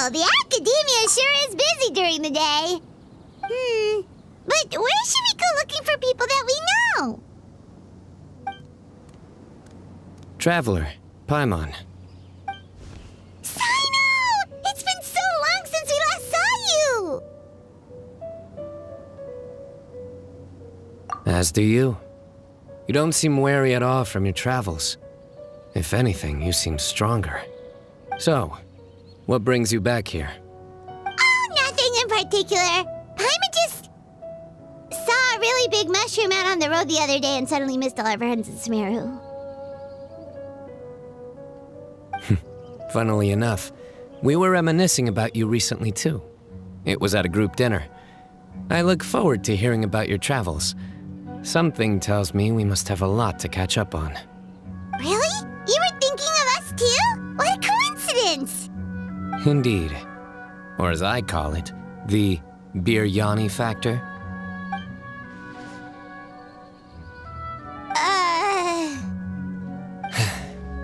Well, the academia sure is busy during the day. But where should we go looking for people that we know? Traveler, Paimon. Cyno! It's been so long since we last saw you! As do you. You don't seem weary at all from your travels. If anything, you seem stronger. So, what brings you back here? Oh, nothing in particular. Paimon just saw a really big mushroom out on the road the other day and suddenly missed all our friends in Sumeru. Funnily enough, we were reminiscing about you recently too. It was at a group dinner. I look forward to hearing about your travels. Something tells me we must have a lot to catch up on. Really? You were thinking of us too? What a coincidence! Indeed. Or as I call it, the biryani factor.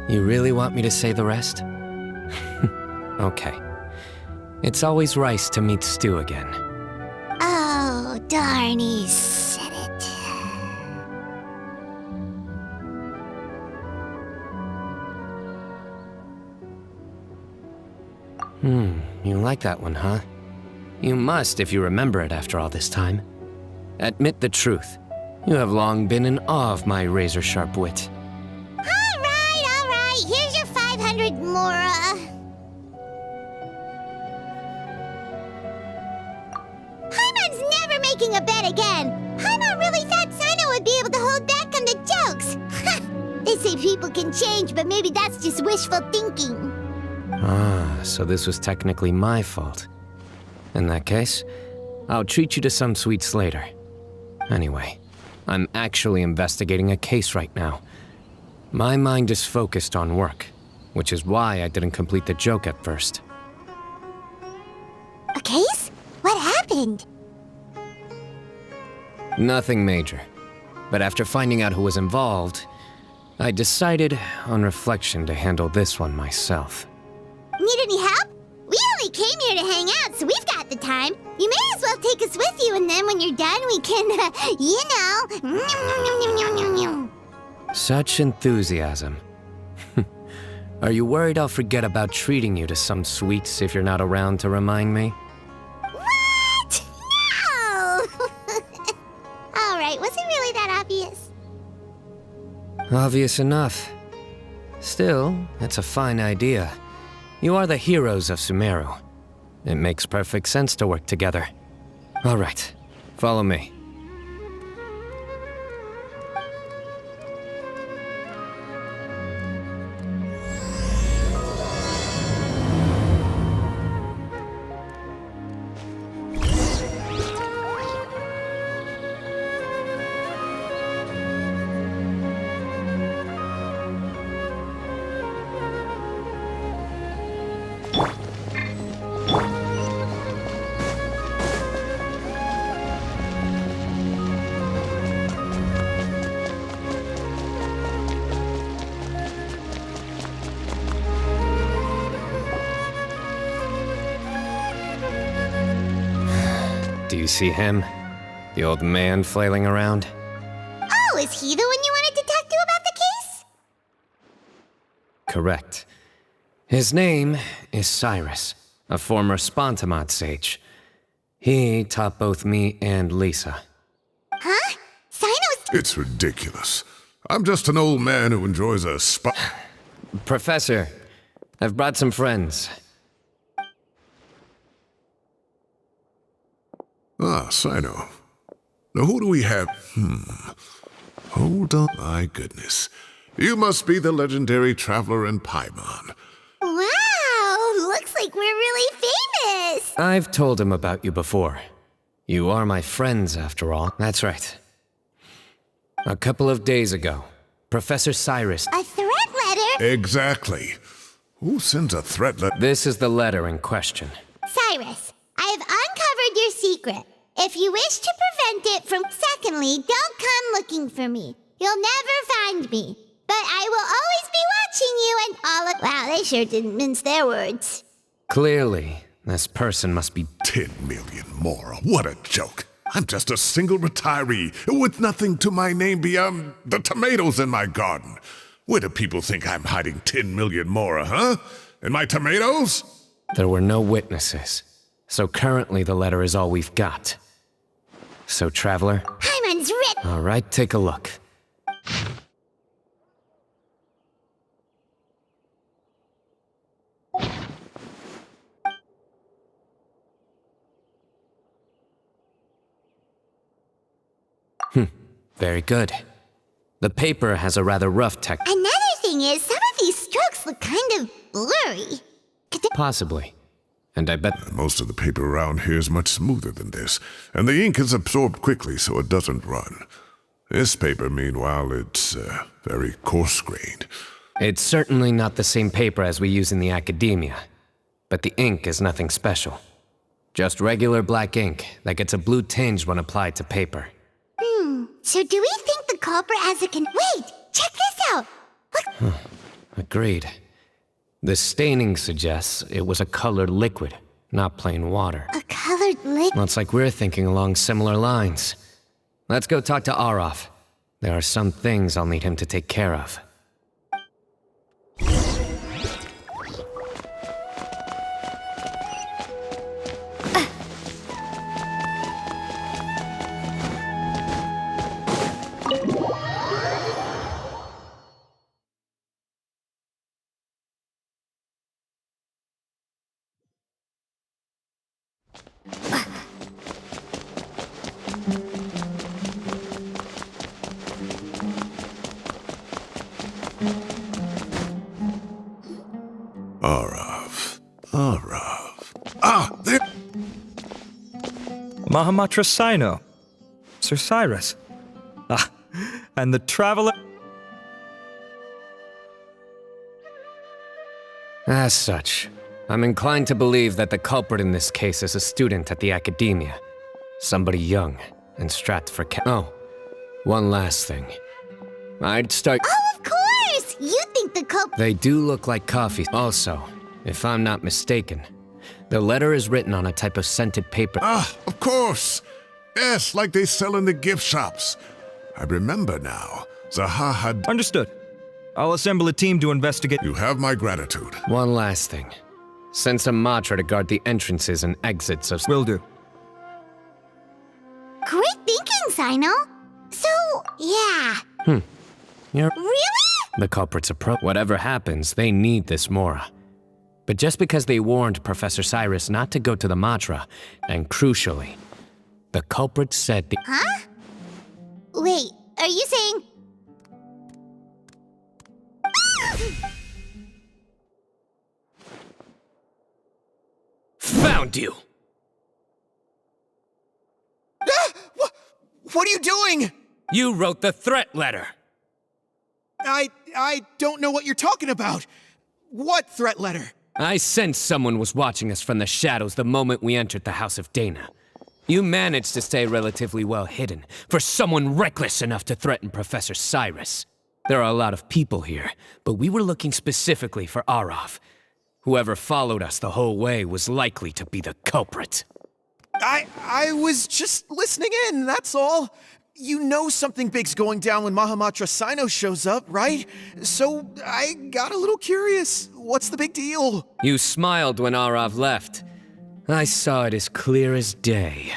You really want me to say the rest? Okay. It's always rice to meet stew again. Oh, darn, he said it. You like that one, huh? You must if you remember it after all this time. Admit the truth. You have long been in awe of my razor-sharp wit. All right. Here's your 500 Mora. Paimon's never making a bet again. Paimon really thought Cyno would be able to hold back on the jokes. They say people can change, but maybe that's just wishful thinking. Ah, so this was technically my fault. In that case, I'll treat you to some sweets later. Anyway, I'm actually investigating a case right now. My mind is focused on work, which is why I didn't complete the joke at first. A case? What happened? Nothing major. But after finding out who was involved, I decided, on reflection, to handle this one myself. Need any help? We only came here to hang out, so we've got the time. You may as well take us with you, and then when you're done, we can, Such enthusiasm. Are you worried I'll forget about treating you to some sweets if you're not around to remind me? What? No! All right, was it really that obvious? Obvious enough. Still, it's a fine idea. You are the heroes of Sumeru. It makes perfect sense to work together. All right, follow me. Do you see him? The old man flailing around? Oh, is he the one you wanted to talk to about the case? Correct. His name is Cyrus, a former Spontamod sage. He taught both me and Lisa. Huh? Cyno's... It's ridiculous. I'm just an old man who enjoys a spa... Professor, I've brought some friends. Ah, Cyno. Now who do we have? Hold on. My goodness. You must be the legendary traveler in Paimon. Wow, looks like we're really famous. I've told him about you before. You are my friends, after all. That's right. A couple of days ago, Professor Cyrus... A threat letter? Exactly. Who sends a threat letter? This is the letter in question. Cyrus, I have uncovered your secret. If you wish to prevent it from... Secondly, don't come looking for me. You'll never find me. But I will always be watching you and all of... Wow, they sure didn't mince their words. Clearly, This person must be... 10 million more. What a joke. I'm just a single retiree with nothing to my name beyond the tomatoes in my garden. Where do people think I'm hiding 10 million more, huh? In my tomatoes? There were no witnesses, so currently the letter is all we've got. So, Traveler? Hyman's written. All right, take a look. Very good. The paper has a rather rough text. Another thing is, some of these strokes look kind of blurry. Possibly. And I bet... Most of the paper around here is much smoother than this, and the ink is absorbed quickly so it doesn't run. This paper, meanwhile, it's very coarse-grained. It's certainly not the same paper as we use in the academia, but the ink is nothing special. Just regular black ink that gets a blue tinge when applied to paper. So do we think the culprit has a Wait! Check this out! Look! Agreed. The staining suggests it was a colored liquid, not plain water. A colored liquid? Looks like we're thinking along similar lines. Let's go talk to Arov. There are some things I'll need him to take care of. Arov. Ah, there... Mahamatra Cyno. Sir Cyrus. Ah, and the traveler... As such, I'm inclined to believe that the culprit in this case is a student at the academia. Somebody young and strapped for Oh, one last thing. I'd start... Oh, of course! You think the culprit... They do look like coffee. Also, if I'm not mistaken, the letter is written on a type of scented paper. Ah, of course. Yes, like they sell in the gift shops. I remember now. Zaha had... Understood. I'll assemble a team to investigate. You have my gratitude. One last thing. Send some Matra to guard the entrances and exits of... Will do. Great thinking, Cyno. So, yeah. You're... Really? The culprit's approach. Whatever happens, they need this Mora. But just because they warned Professor Cyrus not to go to the Matra, and crucially, the culprit said the... Huh? Wait, are you saying... Found you! What are you doing? You wrote the threat letter! I don't know what you're talking about. What threat letter? I sensed someone was watching us from the shadows the moment we entered the House of Dana. You managed to stay relatively well hidden for someone reckless enough to threaten Professor Cyrus. There are a lot of people here, but we were looking specifically for Arov. Whoever followed us the whole way was likely to be the culprit. I was just listening in, that's all. You know something big's going down when Mahamatra Cyno shows up, right? So I got a little curious. What's the big deal? You smiled when Arov left. I saw it as clear as day.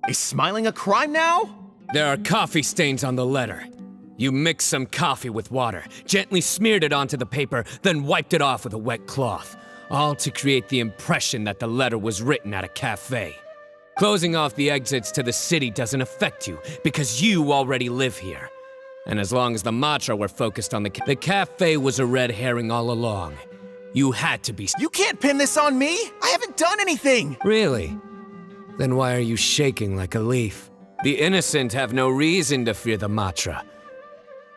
Is smiling a crime now? There are coffee stains on the letter. You mixed some coffee with water, gently smeared it onto the paper, then wiped it off with a wet cloth, all to create the impression that the letter was written at a cafe. Closing off the exits to the city doesn't affect you, because you already live here. And as long as the Matra were focused on the cafe was a red herring all along. You had to be... You can't pin this on me! I haven't done anything! Really? Then why are you shaking like a leaf? The innocent have no reason to fear the Matra.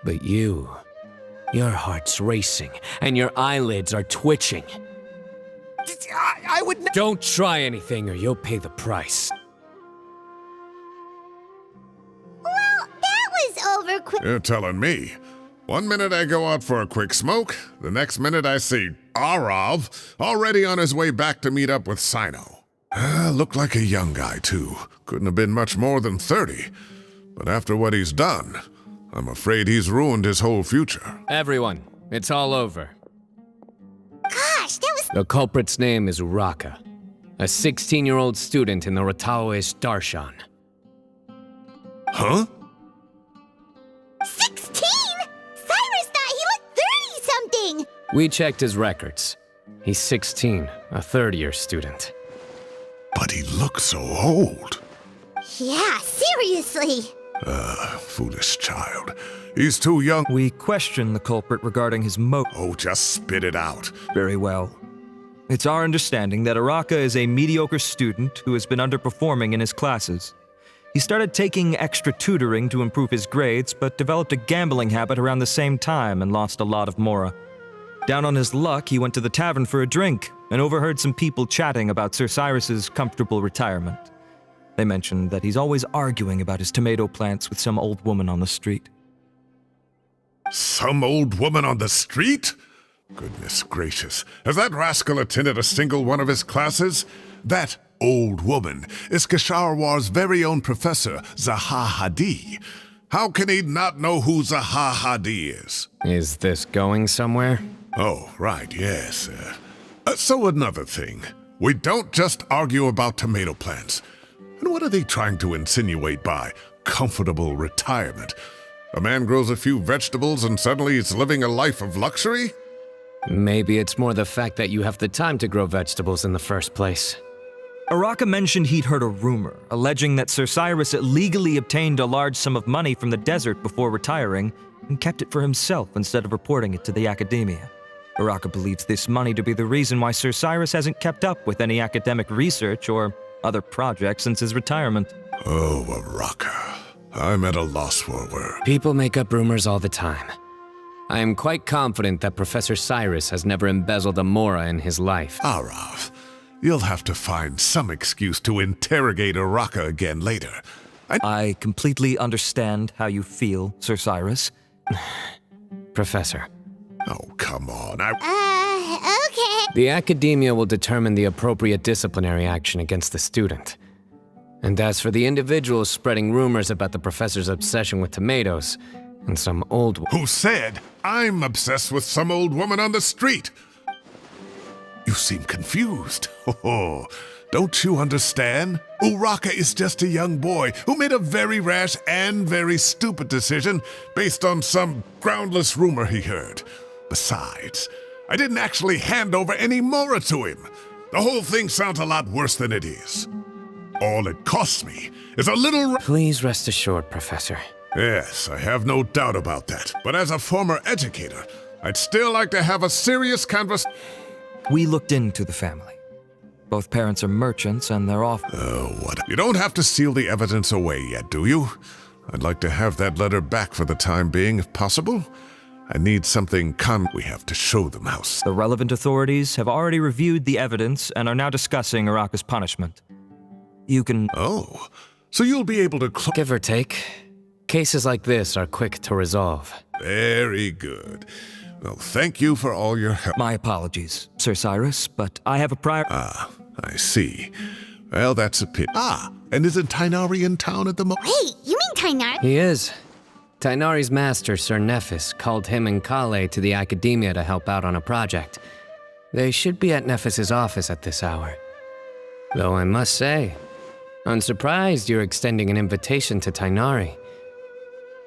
But you... your heart's racing, and your eyelids are twitching. I would Don't try anything or you'll pay the price. Well, that was over quick. You're telling me. 1 minute I go out for a quick smoke, the next minute I see Arav, already on his way back to meet up with Cyno. Looked like a young guy, too. Couldn't have been much more than 30. But after what he's done, I'm afraid he's ruined his whole future. Everyone, it's all over. Gosh, that was The culprit's name is Uraka, a 16-year-old student in the Rataoish Darshan. Huh? 16! Cyrus thought he looked 30-something! We checked his records. He's 16, a third-year student. But he looks so old. Yeah, seriously. Foolish child. He's too young. We question the culprit regarding his motive. Oh, just spit it out. Very well. It's our understanding that Araka is a mediocre student who has been underperforming in his classes. He started taking extra tutoring to improve his grades, but developed a gambling habit around the same time and lost a lot of mora. Down on his luck, he went to the tavern for a drink and overheard some people chatting about Sir Cyrus's comfortable retirement. They mentioned that he's always arguing about his tomato plants with some old woman on the street. Some old woman on the street? Goodness gracious. Has that rascal attended a single one of his classes? That old woman is Kasharwar's very own professor, Zaha Hadi. How can he not know who Zaha Hadi is? Is this going somewhere? Oh, right, yes. So another thing. We don't just argue about tomato plants. And what are they trying to insinuate by comfortable retirement? A man grows a few vegetables and suddenly he's living a life of luxury? Maybe it's more the fact that you have the time to grow vegetables in the first place. Araka mentioned he'd heard a rumor, alleging that Sir Cyrus illegally obtained a large sum of money from the desert before retiring and kept it for himself instead of reporting it to the academia. Araka believes this money to be the reason why Sir Cyrus hasn't kept up with any academic research or other projects since his retirement. Oh, Araka. I'm at a loss for a word. People make up rumors all the time. I am quite confident that Professor Cyrus has never embezzled a mora in his life. Arav, you'll have to find some excuse to interrogate Araka again later. I completely understand how you feel, Sir Cyrus. Professor, Oh, come on. Okay. the academia will determine the appropriate disciplinary action against the student. And as for the individuals spreading rumors about the professor's obsession with tomatoes and some old... Who said I'm obsessed with some old woman on the street? You seem confused. Oh, don't you understand? Uraka is just a young boy who made a very rash and very stupid decision based on some groundless rumor he heard. Besides, I didn't actually hand over any mora to him. The whole thing sounds a lot worse than it is. All it costs me is a little... Please rest assured, Professor. Yes, I have no doubt about that. But as a former educator, I'd still like to have a serious conversation. We looked into the family. Both parents are merchants and they're off. Oh, what? You don't have to seal the evidence away yet, do you? I'd like to have that letter back for the time being, if possible. I need something we have to show them how. The relevant authorities have already reviewed the evidence and are now discussing Araka's punishment. You can... Oh, so you'll be able to Give or take, cases like this are quick to resolve. Very good. Well, thank you for all your help. My apologies, Sir Cyrus, but I have a prior... I see. Well, that's a pity. And isn't Tainari in town at the moment? Wait, you mean Tainar? He is. Tainari's master, Sir Nephis, called him and Kale to the academia to help out on a project. They should be at Nephis's office at this hour. Though I must say, I'm surprised you're extending an invitation to Tainari.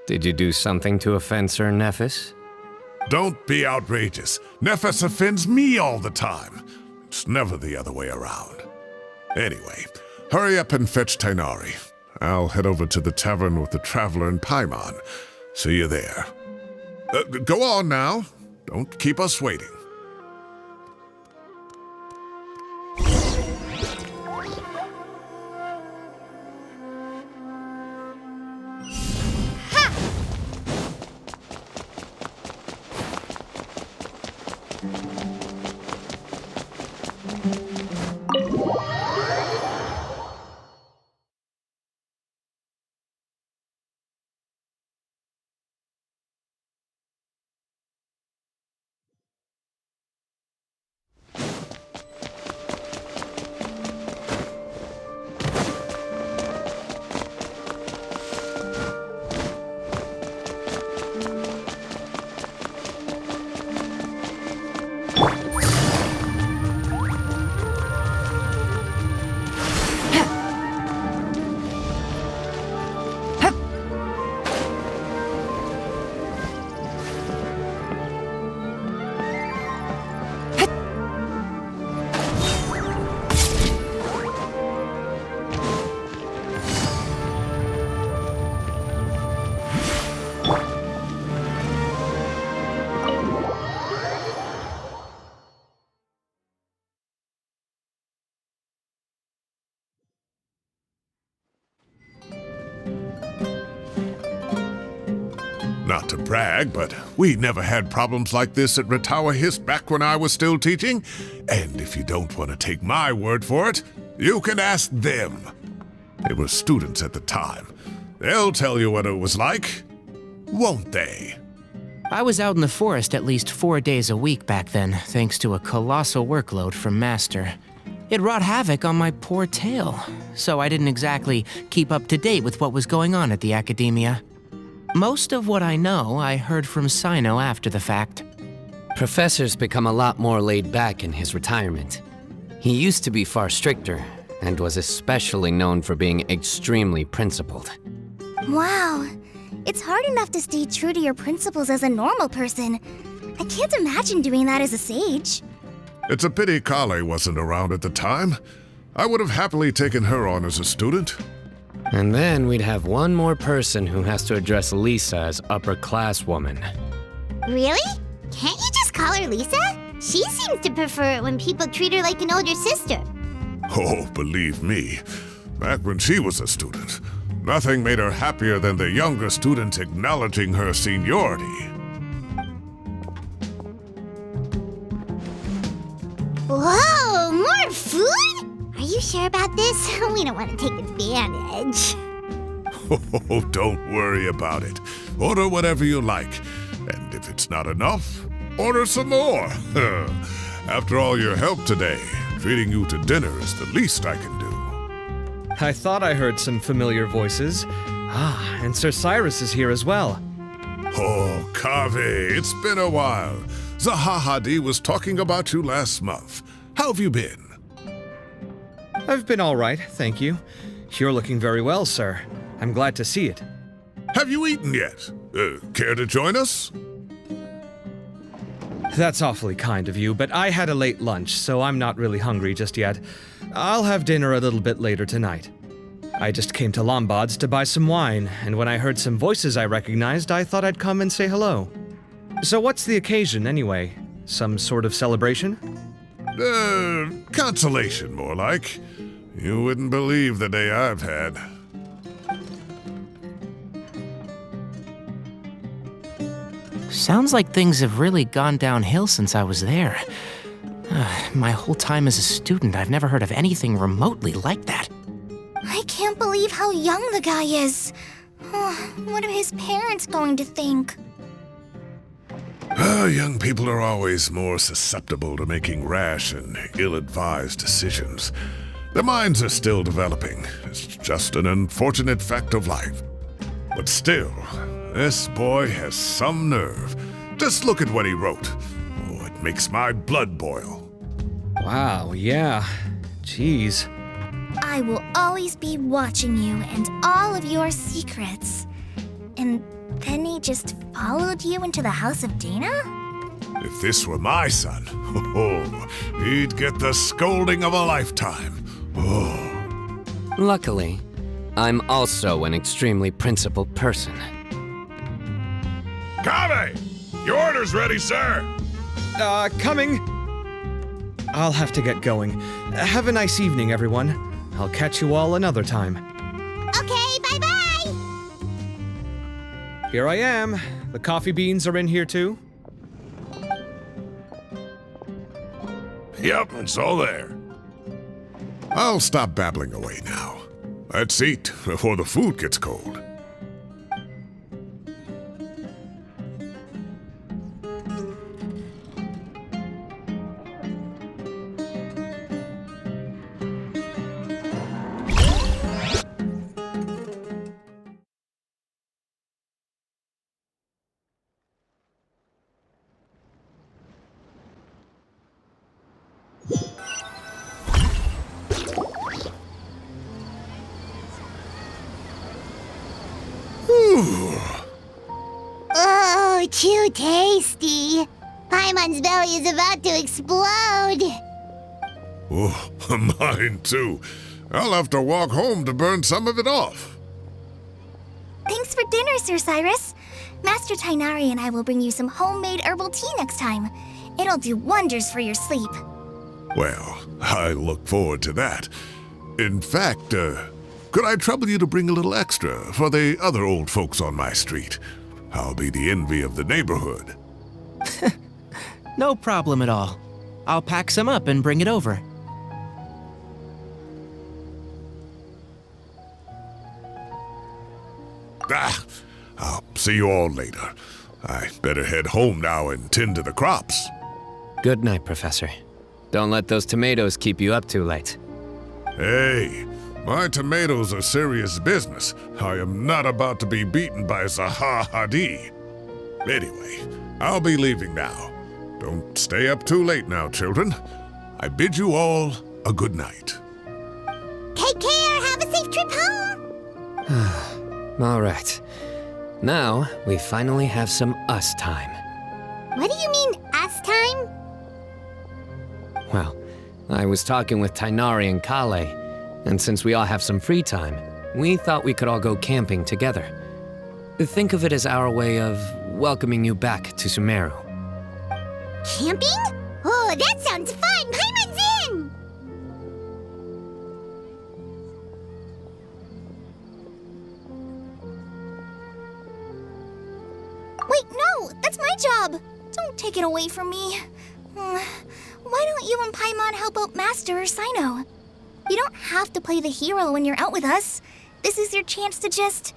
Did you do something to offend Sir Nephis? Don't be outrageous. Nephis offends me all the time. It's never the other way around. Anyway, hurry up and fetch Tainari. I'll head over to the tavern with the Traveler and Paimon. See you there. Go on now. Don't keep us waiting. Not to brag, but we never had problems like this at Ratawa Hist back when I was still teaching. And if you don't want to take my word for it, you can ask them. They were students at the time. They'll tell you what it was like, won't they? I was out in the forest at least 4 days a week back then, thanks to a colossal workload from Master. It wrought havoc on my poor tail, so I didn't exactly keep up to date with what was going on at the academia. Most of what I know, I heard from Cyno after the fact. Professor's become a lot more laid back in his retirement. He used to be far stricter, and was especially known for being extremely principled. Wow. It's hard enough to stay true to your principles as a normal person. I can't imagine doing that as a sage. It's a pity Kale wasn't around at the time. I would have happily taken her on as a student. And then we'd have one more person who has to address Lisa as upper-class woman. Really? Can't you just call her Lisa? She seems to prefer it when people treat her like an older sister. Oh, believe me, back when she was a student, nothing made her happier than the younger students acknowledging her seniority. Whoa, more food? Are you sure about this? We don't want to take advantage. Oh, don't worry about it. Order whatever you like. And if it's not enough, order some more. After all your help today, treating you to dinner is the least I can do. I thought I heard some familiar voices. Ah, and Sir Cyrus is here as well. Oh, Kave, it's been a while. Zahahadi was talking about you last month. How have you been? I've been all right, thank you. You're looking very well, sir. I'm glad to see it. Have you eaten yet? Care to join us? That's awfully kind of you, but I had a late lunch, so I'm not really hungry just yet. I'll have dinner a little bit later tonight. I just came to Lombard's to buy some wine, and when I heard some voices I recognized, I thought I'd come and say hello. So what's the occasion, anyway? Some sort of celebration? Consolation, more like. You wouldn't believe the day I've had. Sounds like things have really gone downhill since I was there. My whole time as a student, I've never heard of anything remotely like that. I can't believe how young the guy is. What are his parents going to think? Young people are always more susceptible to making rash and ill-advised decisions. Their minds are still developing. It's just an unfortunate fact of life. But still, this boy has some nerve. Just look at what he wrote. Oh, it makes my blood boil. Wow, yeah. Jeez. I will always be watching you and all of your secrets. And then he just followed you into the house of Dana? If this were my son, he'd get the scolding of a lifetime. Oh. Luckily, I'm also an extremely principled person. Kave! Your order's ready, sir! Coming! I'll have to get going. Have a nice evening, everyone. I'll catch you all another time. Okay, bye-bye! Here I am. The coffee beans are in here too. Yep, it's all there. I'll stop babbling away now. Let's eat before the food gets cold. Oh, too tasty. Paimon's belly is about to explode. Oh, mine too. I'll have to walk home to burn some of it off. Thanks for dinner, Sir Cyrus. Master Tainari and I will bring you some homemade herbal tea next time. It'll do wonders for your sleep. Well, I look forward to that. In fact, could I trouble you to bring a little extra for the other old folks on my street? I'll be the envy of the neighborhood. No problem at all. I'll pack some up and bring it over. I'll see you all later. I better head home now and tend to the crops. Good night, Professor. Don't let those tomatoes keep you up too late. Hey, my tomatoes are serious business. I am not about to be beaten by Zaha Hadid. Anyway, I'll be leaving now. Don't stay up too late now, children. I bid you all a good night. Take care. Have a safe trip home. All right. Now, we finally have some us time. What do you mean, us time? Well, I was talking with Tainari and Kale, and since we all have some free time, we thought we could all go camping together. Think of it as our way of welcoming you back to Sumeru. Camping? Oh, that sounds fun! Paimon's in! Wait, no! That's my job! Don't take it away from me. Why don't you and Paimon help out Master or Cyno? You don't have to play the hero when you're out with us. This is your chance to just,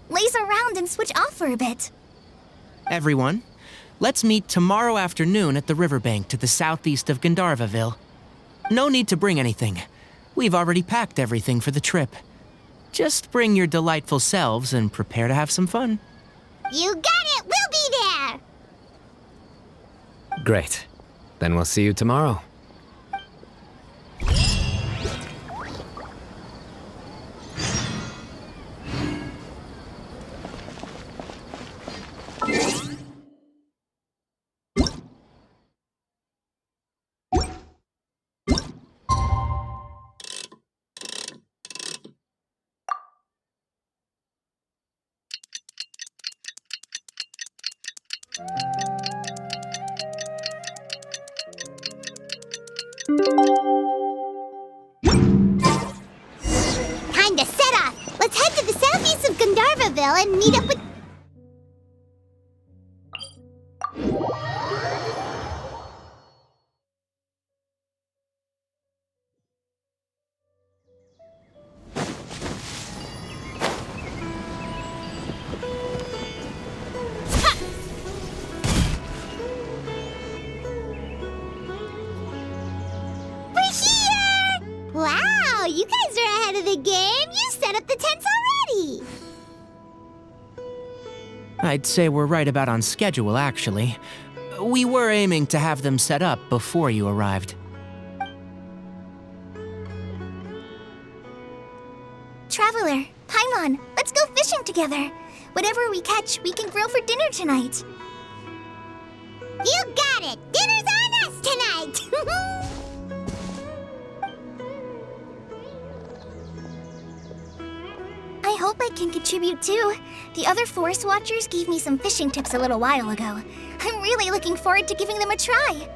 laze around and switch off for a bit. Everyone, let's meet tomorrow afternoon at the riverbank to the southeast of Gandharvaville. No need to bring anything. We've already packed everything for the trip. Just bring your delightful selves and prepare to have some fun. You got it! We'll be there! Great. Then we'll see you tomorrow. Time to set off! Let's head to the southeast of Gandharvaville and meet up with... Wow, you guys are ahead of the game. You set up the tents already. I'd say we're right about on schedule, actually. We were aiming to have them set up before you arrived. Traveler, Paimon, let's go fishing together. Whatever we catch, we can grill for dinner tonight. You got it. Dinner's on us tonight. I hope I can contribute too. The other forest watchers gave me some fishing tips a little while ago. I'm really looking forward to giving them a try.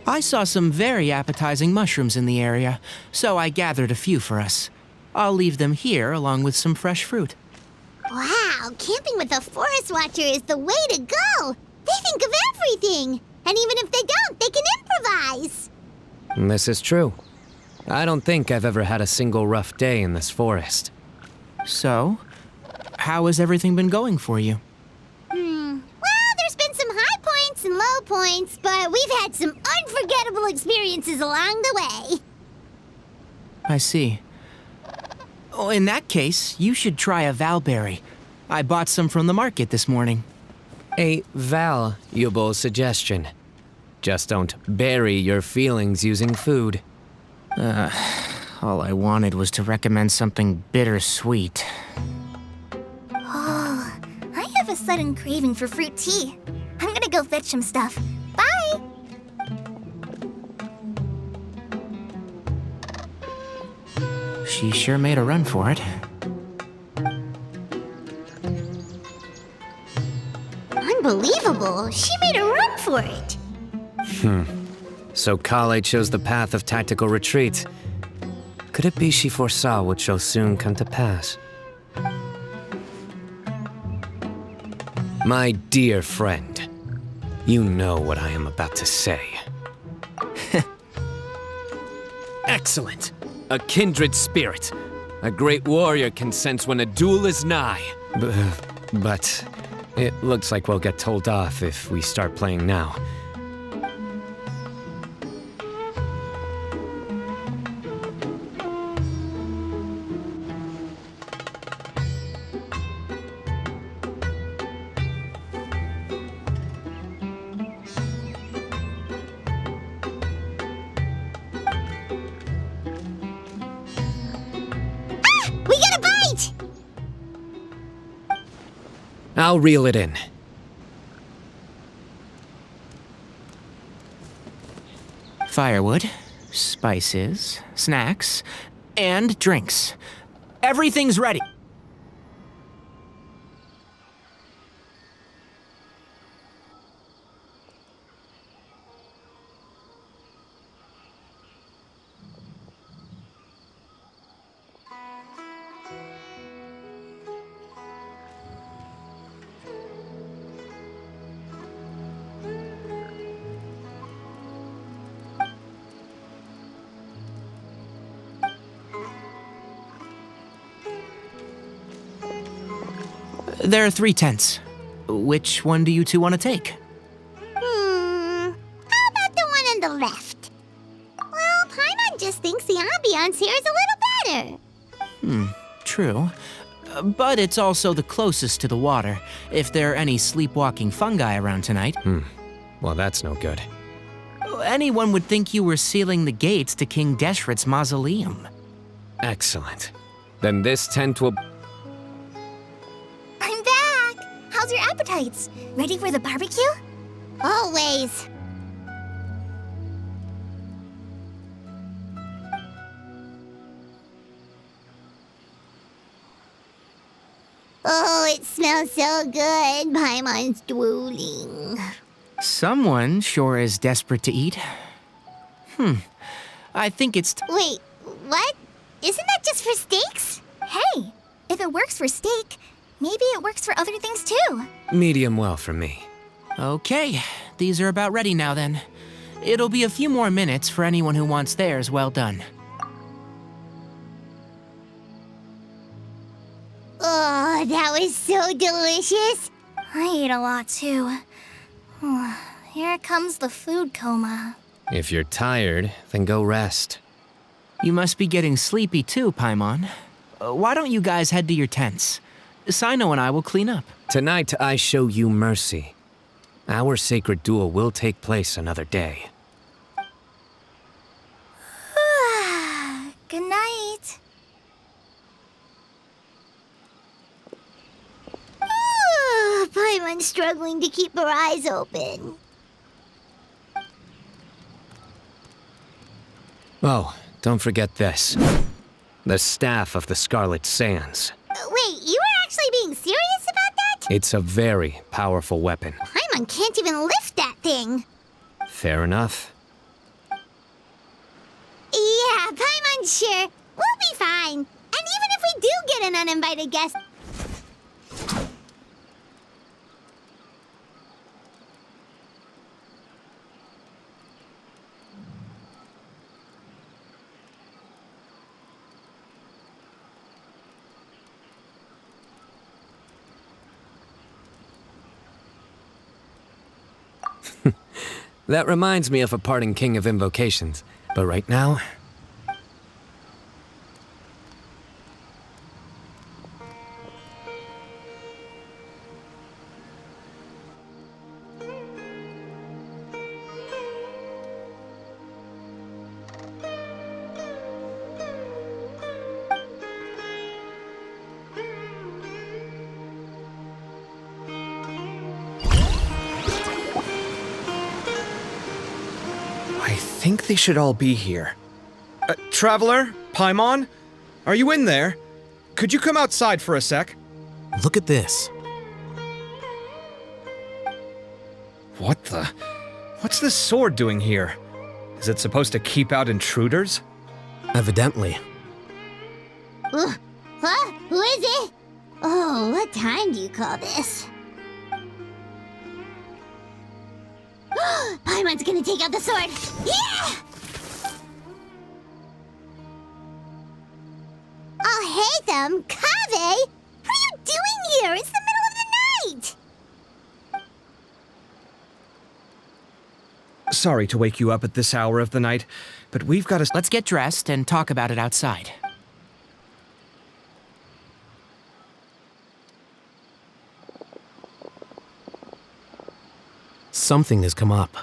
I saw some very appetizing mushrooms in the area, so I gathered a few for us. I'll leave them here along with some fresh fruit. Wow, camping with a forest watcher is the way to go. They think of everything. And even if they don't, they can improvise. This is true. I don't think I've ever had a single rough day in this forest. So, how has everything been going for you? Well, there's been some high points and low points, but we've had some unforgettable experiences along the way. I see. Oh, in that case, you should try a valberry. I bought some from the market this morning. A valuable suggestion. Just don't bury your feelings using food. All I wanted was to recommend something bittersweet. Oh, I have a sudden craving for fruit tea. I'm gonna go fetch some stuff. Bye! She sure made a run for it. Unbelievable. She made a run for it. So Kale chose the path of tactical retreat. Could it be she foresaw what shall soon come to pass? My dear friend, you know what I am about to say. Excellent! A kindred spirit. A great warrior can sense when a duel is nigh. But it looks like we'll get told off if we start playing now. We got a bite! I'll reel it in. Firewood, spices, snacks, and drinks. Everything's ready. There are 3 tents. Which one do you two want to take? How about the one on the left? Well, Paimon just thinks the ambiance here is a little better. True. But it's also the closest to the water, if there are any sleepwalking fungi around tonight. Well, that's no good. Anyone would think you were sealing the gates to King Deshret's mausoleum. Excellent. Then this tent will... I'm back! How's your appetites? Ready for the barbecue? Always. Oh, it smells so good. Paimon's drooling. Someone sure is desperate to eat. I think it's... Wait, what? Isn't that just for steaks? Hey, if it works for steak, maybe it works for other things too. medium well for me. Okay, these are about ready now then. It'll be a few more minutes for anyone who wants theirs well done. Oh, that was so delicious. I ate a lot too. Here comes the food coma. If you're tired, then go rest. You must be getting sleepy too, Paimon. Why don't you guys head to your tents? Cyno and I will clean up. Tonight I show you mercy. Our sacred duel will take place another day. Good night. Paimon's struggling to keep her eyes open. Oh, don't forget this. The staff of the Scarlet Sands. Wait, you were actually being serious about that? It's a very powerful weapon. Paimon can't even lift that thing. Fair enough. Yeah, Paimon's sure. We'll be fine. And even if we do get an uninvited guest... That reminds me of a parting king of invocations. But right now... I think they should all be here. Traveler? Paimon? Are you in there? Could you come outside for a sec? Look at this. What the? What's this sword doing here? Is it supposed to keep out intruders? Evidently. Huh? Who is it? Oh, what time do you call this? Paimon's gonna take out the sword! Yeah! Oh, hey them! Kaveh! What are you doing here? It's the middle of the night! Sorry to wake you up at this hour of the night, but we've got to... Let's get dressed and talk about it outside. Something has come up.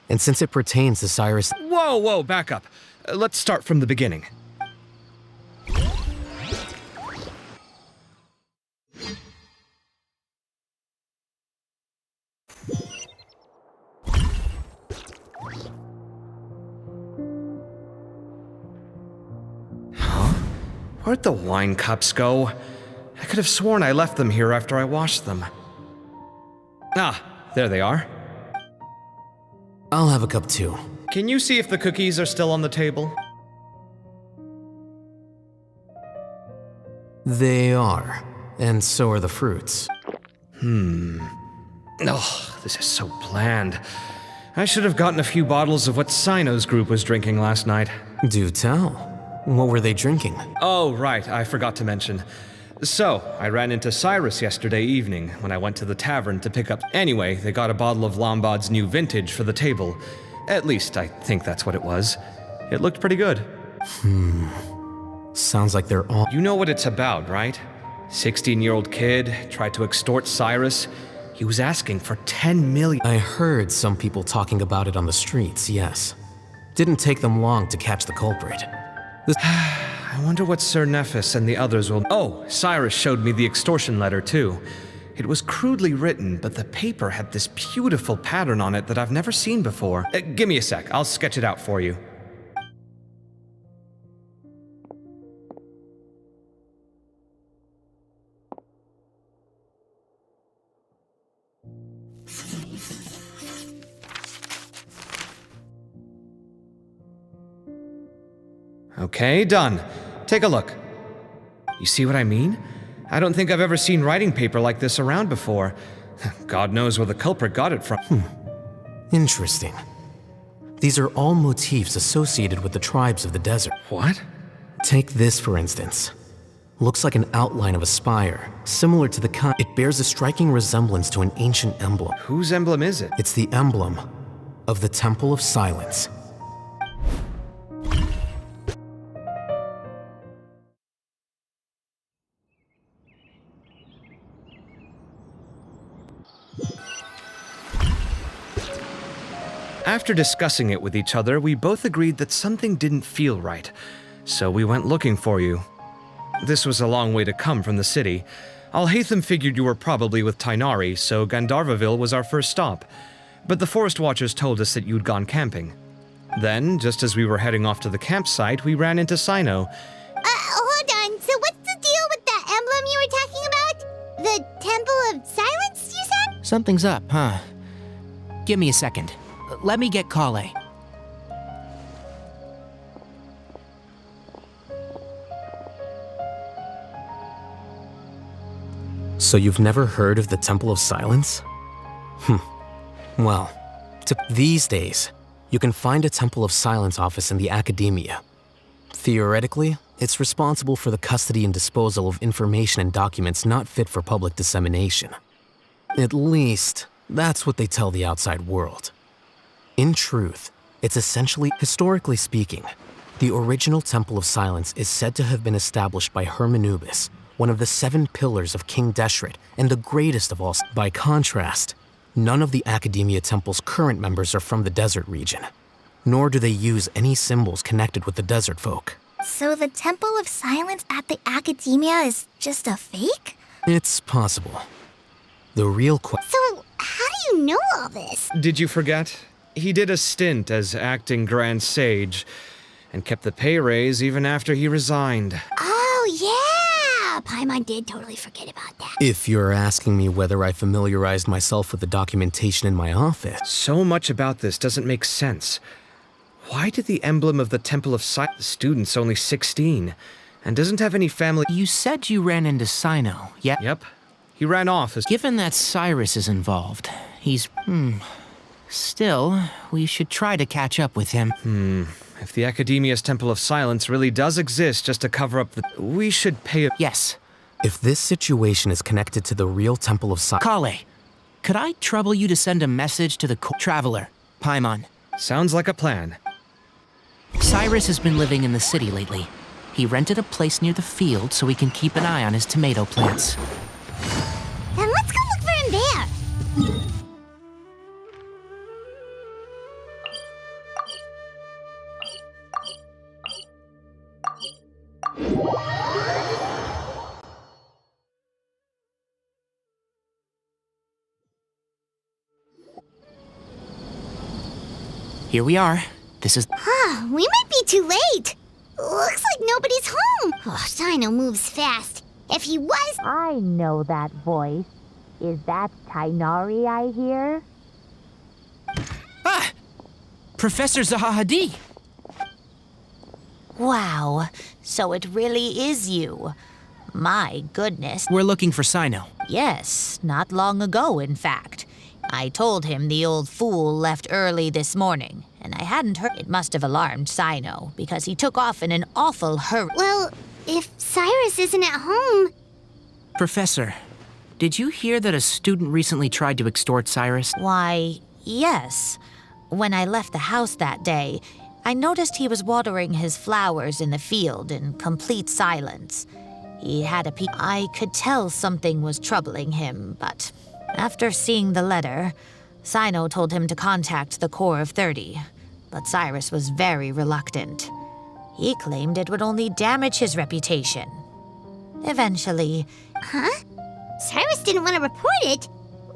And since it pertains to Cyrus... Whoa, back up. Let's start from the beginning. Where'd the wine cups go? I could have sworn I left them here after I washed them. Ah, there they are. I'll have a cup too. Can you see if the cookies are still on the table? They are. And so are the fruits. Oh, this is so bland. I should have gotten a few bottles of what Cyno's group was drinking last night. Do tell. What were they drinking? Oh, right, I forgot to mention. So, I ran into Cyrus yesterday evening when I went to the tavern to pick up... Anyway, they got a bottle of Lombard's new vintage for the table. At least, I think that's what it was. It looked pretty good. Sounds like they're all... You know what it's about, right? 16-year-old kid tried to extort Cyrus. He was asking for 10 million. I heard some people talking about it on the streets, yes. Didn't take them long to catch the culprit. I wonder what Sir Nephis and the others will... Oh, Cyrus showed me the extortion letter, too. It was crudely written, but the paper had this beautiful pattern on it that I've never seen before. Give me a sec, I'll sketch it out for you. Okay, done. Take a look. You see what I mean? I don't think I've ever seen writing paper like this around before. God knows where the culprit got it from. Interesting. These are all motifs associated with the tribes of the desert. What? Take this, for instance. Looks like an outline of a spire, similar to the kind. It bears a striking resemblance to an ancient emblem. Whose emblem is it? It's the emblem of the Temple of Silence. After discussing it with each other, we both agreed that something didn't feel right, so we went looking for you. This was a long way to come from the city. Alhaitham figured you were probably with Tighnari, so Gandharvaville was our first stop. But the Forest Watchers told us that you'd gone camping. Then, just as we were heading off to the campsite, we ran into Cyno. Hold on. So what's the deal with that emblem you were talking about? The Temple of Silence, you said? Something's up, huh? Give me a second. Let me get Kale. So you've never heard of the Temple of Silence? Well, these days, you can find a Temple of Silence office in the academia. Theoretically, it's responsible for the custody and disposal of information and documents not fit for public dissemination. At least, that's what they tell the outside world. In truth, it's essentially, historically speaking, the original Temple of Silence is said to have been established by Hermanubis, one of the 7 pillars of King Deshret and the greatest of all. By contrast, none of the Academia Temple's current members are from the desert region, nor do they use any symbols connected with the desert folk. So the Temple of Silence at the Academia is just a fake? It's possible. The real So, how do you know all this? Did you forget? He did a stint as acting Grand Sage, and kept the pay raise even after he resigned. Oh, yeah! Paimon did totally forget about that. If you're asking me whether I familiarized myself with the documentation in my office... So much about this doesn't make sense. Why did the emblem of the Temple of Silence... The student's only 16, and doesn't have any family. You said you ran into Cyno, yeah? Yep. He ran off as. Given that Cyrus is involved, he's... Still, we should try to catch up with him. If the Academia's Temple of Silence really does exist just to cover up the. We should pay a. Yes. If this situation is connected to the real Temple of Silence. Kale, could I trouble you to send a message to the Traveler, Paimon? Sounds like a plan. Cyrus has been living in the city lately. He rented a place near the field so he can keep an eye on his tomato plants. Then let's go look for him there. Here we are. This is... We might be too late. Looks like nobody's home. Oh, Cyno moves fast. If he was... I know that voice. Is that Tainari I hear? Ah! Professor Zahahadi! Wow, so it really is you. My goodness. We're looking for Cyno. Yes, not long ago, in fact. I told him the old fool left early this morning, and I hadn't heard. It must have alarmed Cyno, because he took off in an awful hurry. Well, if Cyrus isn't at home... Professor, did you hear that a student recently tried to extort Cyrus? Why, yes. When I left the house that day, I noticed he was watering his flowers in the field in complete silence. He had a I could tell something was troubling him, but after seeing the letter, Cyno told him to contact the Corps of 30, but Cyrus was very reluctant. He claimed it would only damage his reputation. Eventually... Huh? Cyrus didn't want to report it?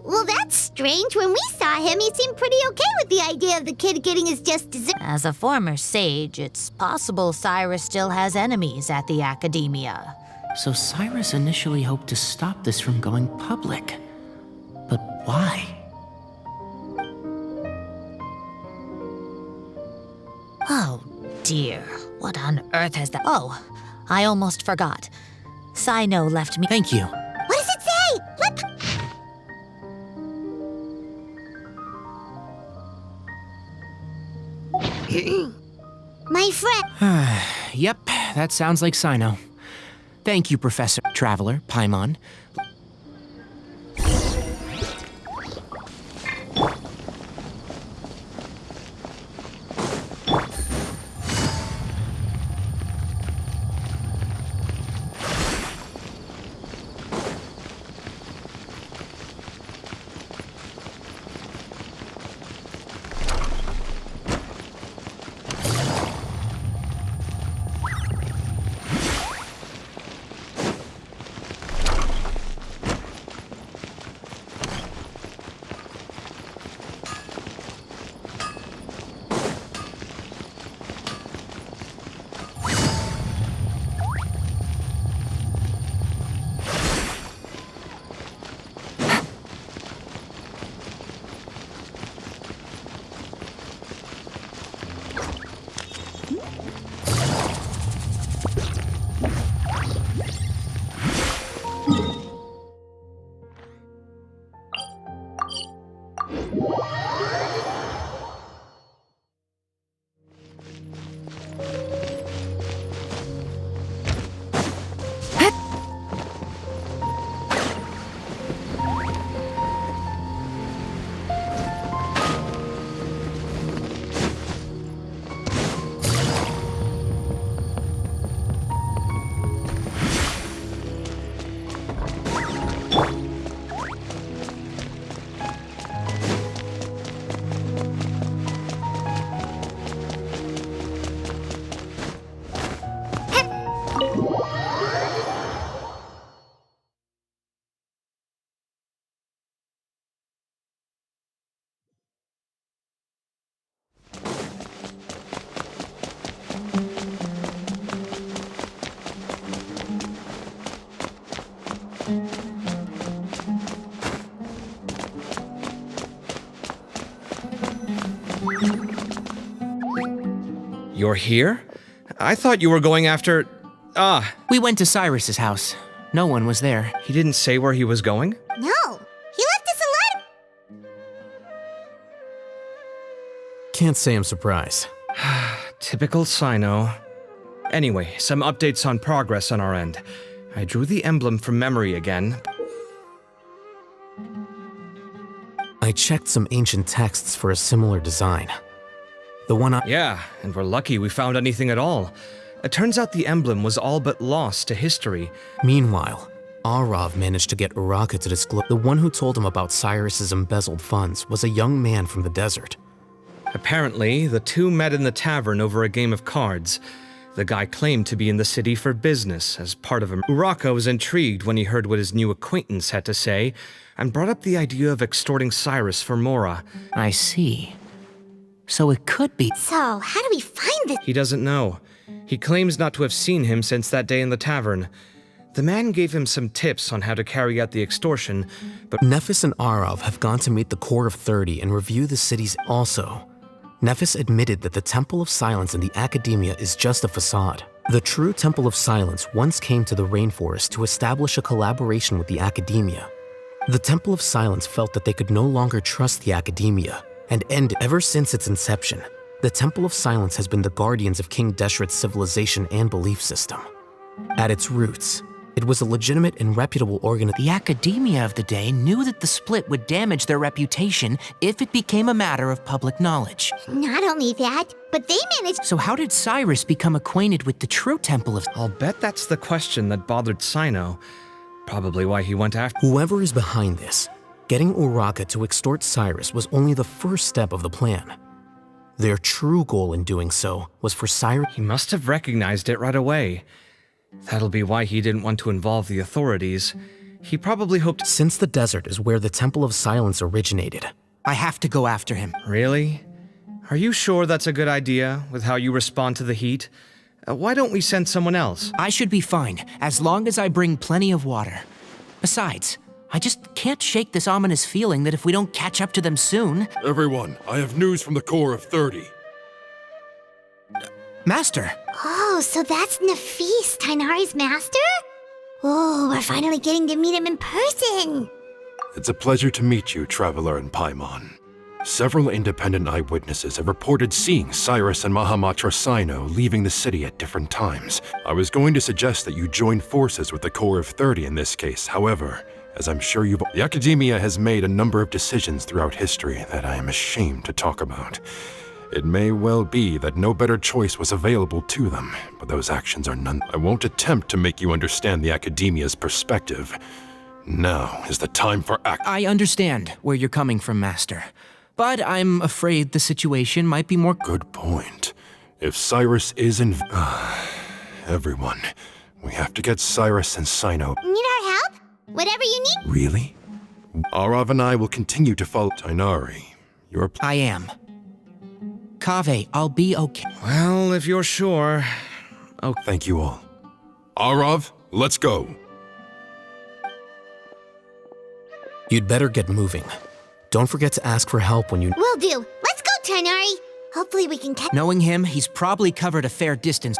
Well, that's strange. When we saw him, he seemed pretty okay with the idea of the kid getting his just desserts. As a former sage, it's possible Cyrus still has enemies at the Academia. So Cyrus initially hoped to stop this from going public. But why? Oh, dear. What on earth has that... Oh, I almost forgot. Cyno left me... Thank you. What does it say? What? My friend... Yep, that sounds like Cyno. Thank you, Professor Traveler, Paimon. You're here? I thought you were going after... We went to Cyrus's house. No one was there. He didn't say where he was going? No, he left us a letter. Can't say I'm surprised. Typical Cyno. Anyway, some updates on progress on our end. I drew the emblem from memory again. I checked some ancient texts for a similar design. The one I— Yeah, and we're lucky we found anything at all. It turns out the emblem was all but lost to history. Meanwhile, Arav managed to get Uraka to disclose. The one who told him about Cyrus's embezzled funds was a young man from the desert. Apparently, the two met in the tavern over a game of cards. The guy claimed to be in the city for business as part of a— Uraka was intrigued when he heard what his new acquaintance had to say, and brought up the idea of extorting Cyrus for Mora. I see. So it could be. So, how do we find this? He doesn't know. He claims not to have seen him since that day in the tavern. The man gave him some tips on how to carry out the extortion, but Nephis and Arav have gone to meet the Core of 30 and review the city's— Also, Nephis admitted that the Temple of Silence in the Academia is just a facade. The true Temple of Silence once came to the rainforest to establish a collaboration with the Academia. The Temple of Silence felt that they could no longer trust the Academia, and ever since its inception, the Temple of Silence has been the guardians of King Deshret's civilization and belief system. At its roots, it was a legitimate and reputable organization. The academia of the day knew that the split would damage their reputation if it became a matter of public knowledge. Not only that, but they managed— So how did Cyrus become acquainted with the true Temple of— I'll bet that's the question that bothered Cyno. Probably why he went after— Whoever is behind this, getting Uraka to extort Cyrus was only the first step of the plan. Their true goal in doing so was for Cyrus— He must have recognized it right away. That'll be why he didn't want to involve the authorities. He probably hoped— Since the desert is where the Temple of Silence originated. I have to go after him. Really? Are you sure that's a good idea, with how you respond to the heat? Why don't we send someone else? I should be fine, as long as I bring plenty of water. Besides, I just can't shake this ominous feeling that if we don't catch up to them soon— Everyone, I have news from the Core of 30. Master! Oh, so that's Nafis, Tainari's master? Oh, we're finally getting to meet him in person. It's a pleasure to meet you, Traveler in Paimon. Several independent eyewitnesses have reported seeing Cyrus and Mahamatra Cyno leaving the city at different times. I was going to suggest that you join forces with the Core of 30 in this case. However, as I'm sure the Academia has made a number of decisions throughout history that I am ashamed to talk about. It may well be that no better choice was available to them, but those actions are none. I won't attempt to make you understand the Academia's perspective. Now is the time for act. I understand where you're coming from, Master. But I'm afraid the situation might be more— Good point. If Cyrus is in— Everyone, we have to get Cyrus and Cyno. Need our help? Whatever you need? Really? Arav and I will continue to follow Tainari. Your— I am. Kaveh, I'll be okay. Well, if you're sure. Oh, thank you all. Arav, let's go. You'd better get moving. Don't forget to ask for help when you— Will do. Let's go, Tainari. Hopefully we can catch— Knowing him, he's probably covered a fair distance.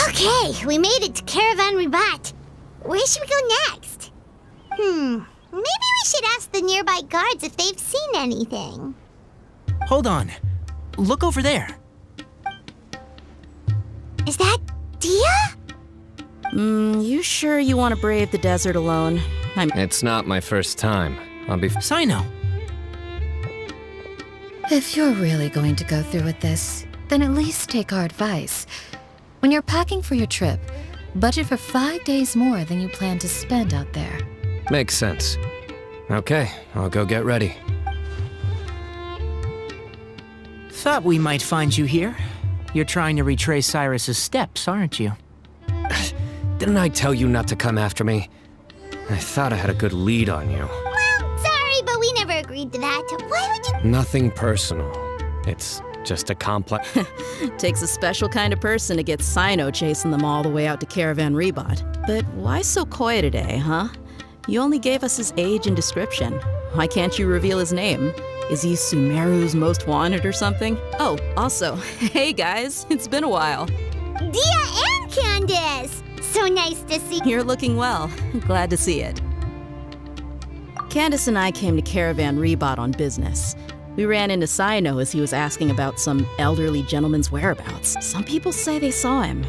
Okay, we made it to Caravan Ribat. Where should we go next? Maybe we should ask the nearby guards if they've seen anything. Hold on. Look over there. Is that Dia? You sure you want to brave the desert alone? It's not my first time. I'll be— Cyno. If you're really going to go through with this, then at least take our advice. When you're packing for your trip, budget for 5 days more than you plan to spend out there. Makes sense. Okay, I'll go get ready. Thought we might find you here. You're trying to retrace Cyrus's steps, aren't you? Didn't I tell you not to come after me? I thought I had a good lead on you. Well, sorry, but we never agreed to that. Why would you... Nothing personal. It's just a complex... Takes a special kind of person to get Cyno chasing them all the way out to Caravan Rebot. But why so coy today, huh? You only gave us his age and description. Why can't you reveal his name? Is he Sumeru's most wanted or something? Oh, also, hey guys, it's been a while. Dia and Candace! So nice to see You're looking well. Glad to see it. Candace and I came to Caravan Rebot on business. We ran into Cyno as he was asking about some elderly gentleman's whereabouts. Some people say they saw him.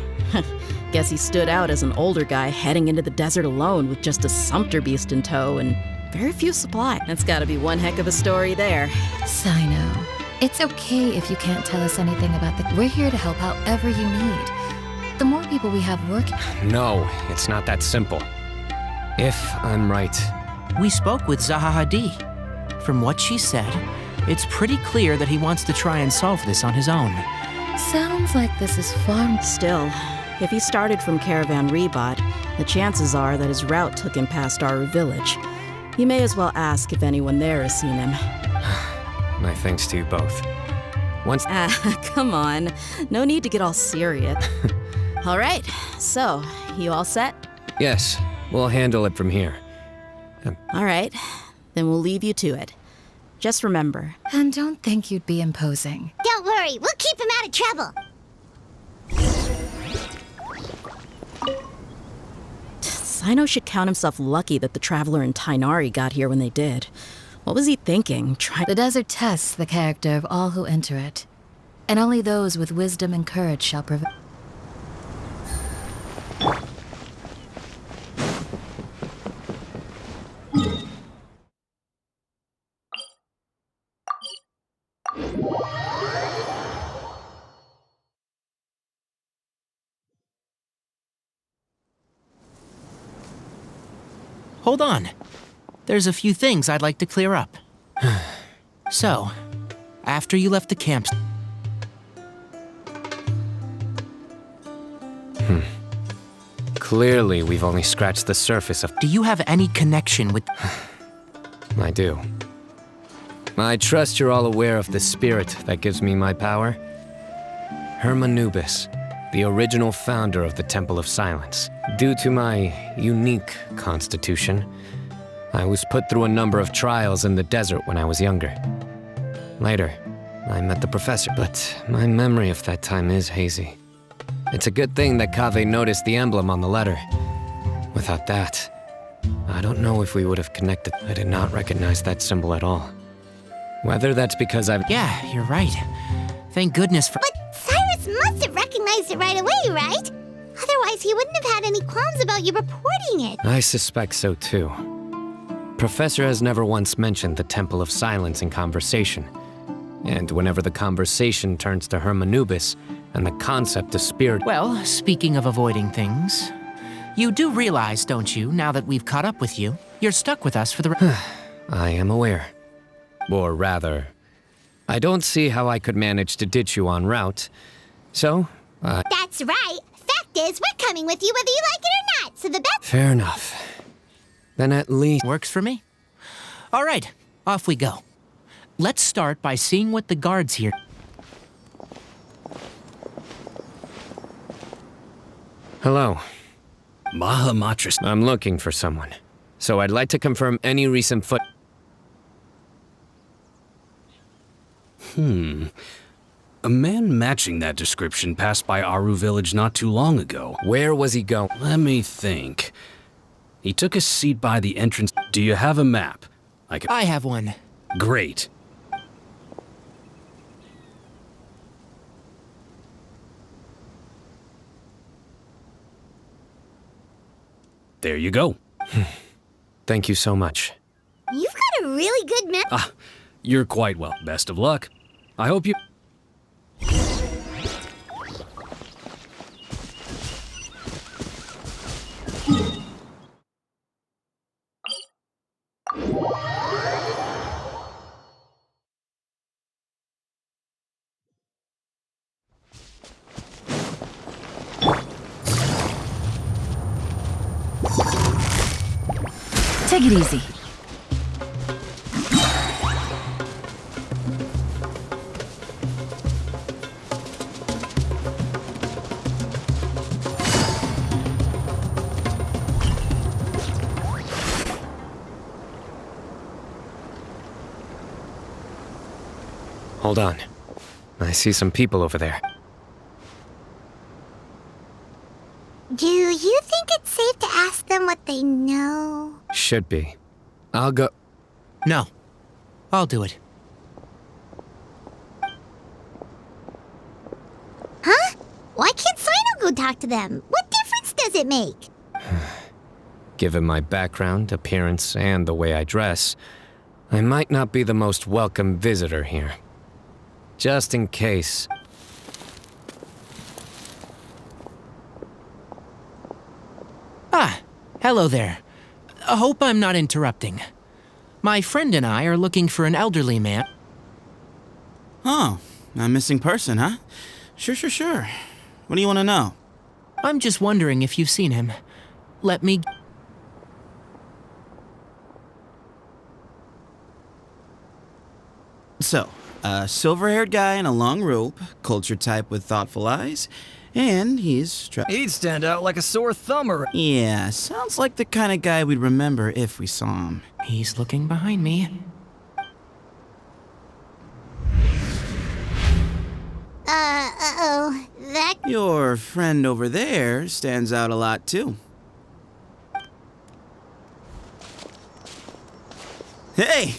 Guess he stood out as an older guy heading into the desert alone with just a sumpter beast in tow and very few supplies. That's gotta be one heck of a story there. Cyno, it's okay if you can't tell us anything about the... We're here to help however you need. The more people we have working... No, it's not that simple. If I'm right... We spoke with Zaha Hadid. From what she said, it's pretty clear that he wants to try and solve this on his own. Sounds like this is far... Still, if he started from Caravan Rebot, the chances are that his route took him past our village. You may as well ask if anyone there has seen him. My thanks to you both. Once... Come on. No need to get all serious. All right, so, you all set? Yes, we'll handle it from here. All right, then we'll leave you to it. Just remember. And don't think you'd be imposing. Don't worry, we'll keep him out of trouble. Cyno should count himself lucky that the Traveler and Tainari got here when they did. What was he thinking? The desert tests the character of all who enter it, and only those with wisdom and courage shall prevail. Hold on. There's a few things I'd like to clear up. So, after you left the camp... Clearly, we've only scratched the surface of... Do you have any connection with... I do. I trust you're all aware of the spirit that gives me my power. Hermanubis, the original founder of the Temple of Silence. Due to my unique constitution, I was put through a number of trials in the desert when I was younger. Later, I met the professor, but my memory of that time is hazy. It's a good thing that Kaveh noticed the emblem on the letter. Without that, I don't know if we would have connected. I did not recognize that symbol at all. Whether that's because I've... Yeah, you're right. Thank goodness for... But Cyrus must have recognized it right away, right? Otherwise, he wouldn't have had any qualms about you reporting it. I suspect so too. Professor has never once mentioned the Temple of Silence in conversation. And whenever the conversation turns to Hermanubis and the concept of spirit... Well, speaking of avoiding things, you do realize, don't you, now that we've caught up with you, you're stuck with us for the... I am aware. Or rather, I don't see how I could manage to ditch you en route. So, That's right. Fact is, we're coming with you whether you like it or not, so the best... Fair enough. Then at least... Works for me. All right, off we go. Let's start by seeing what the guards here... Hello. Mahamatra... I'm looking for someone. So I'd like to confirm any recent foot... A man matching that description passed by Aru village not too long ago. Where was he going? Let me think. He took a seat by the entrance. Do you have a map? I have one. Great. There you go. Thank you so much. You've got a really good map. You're quite well. Best of luck. I hope you... Take it easy. Hold on. I see some people over there. Do you think it's safe to ask them what they know? Should be. I'll go. No. I'll do it. Huh? Why can't Cyno go talk to them? What difference does it make? Given my background, appearance, and the way I dress, I might not be the most welcome visitor here. Just in case. Ah, hello there. I hope I'm not interrupting. My friend and I are looking for an elderly man. Oh, a missing person, huh? Sure. What do you want to know? I'm just wondering if you've seen him. Let me... So, a silver-haired guy in a long robe, culture type with thoughtful eyes, and he's... He'd stand out like a sore thumb or... Yeah, sounds like the kind of guy we'd remember if we saw him. He's looking behind me. Uh-oh. That... Your friend over there stands out a lot, too. Hey!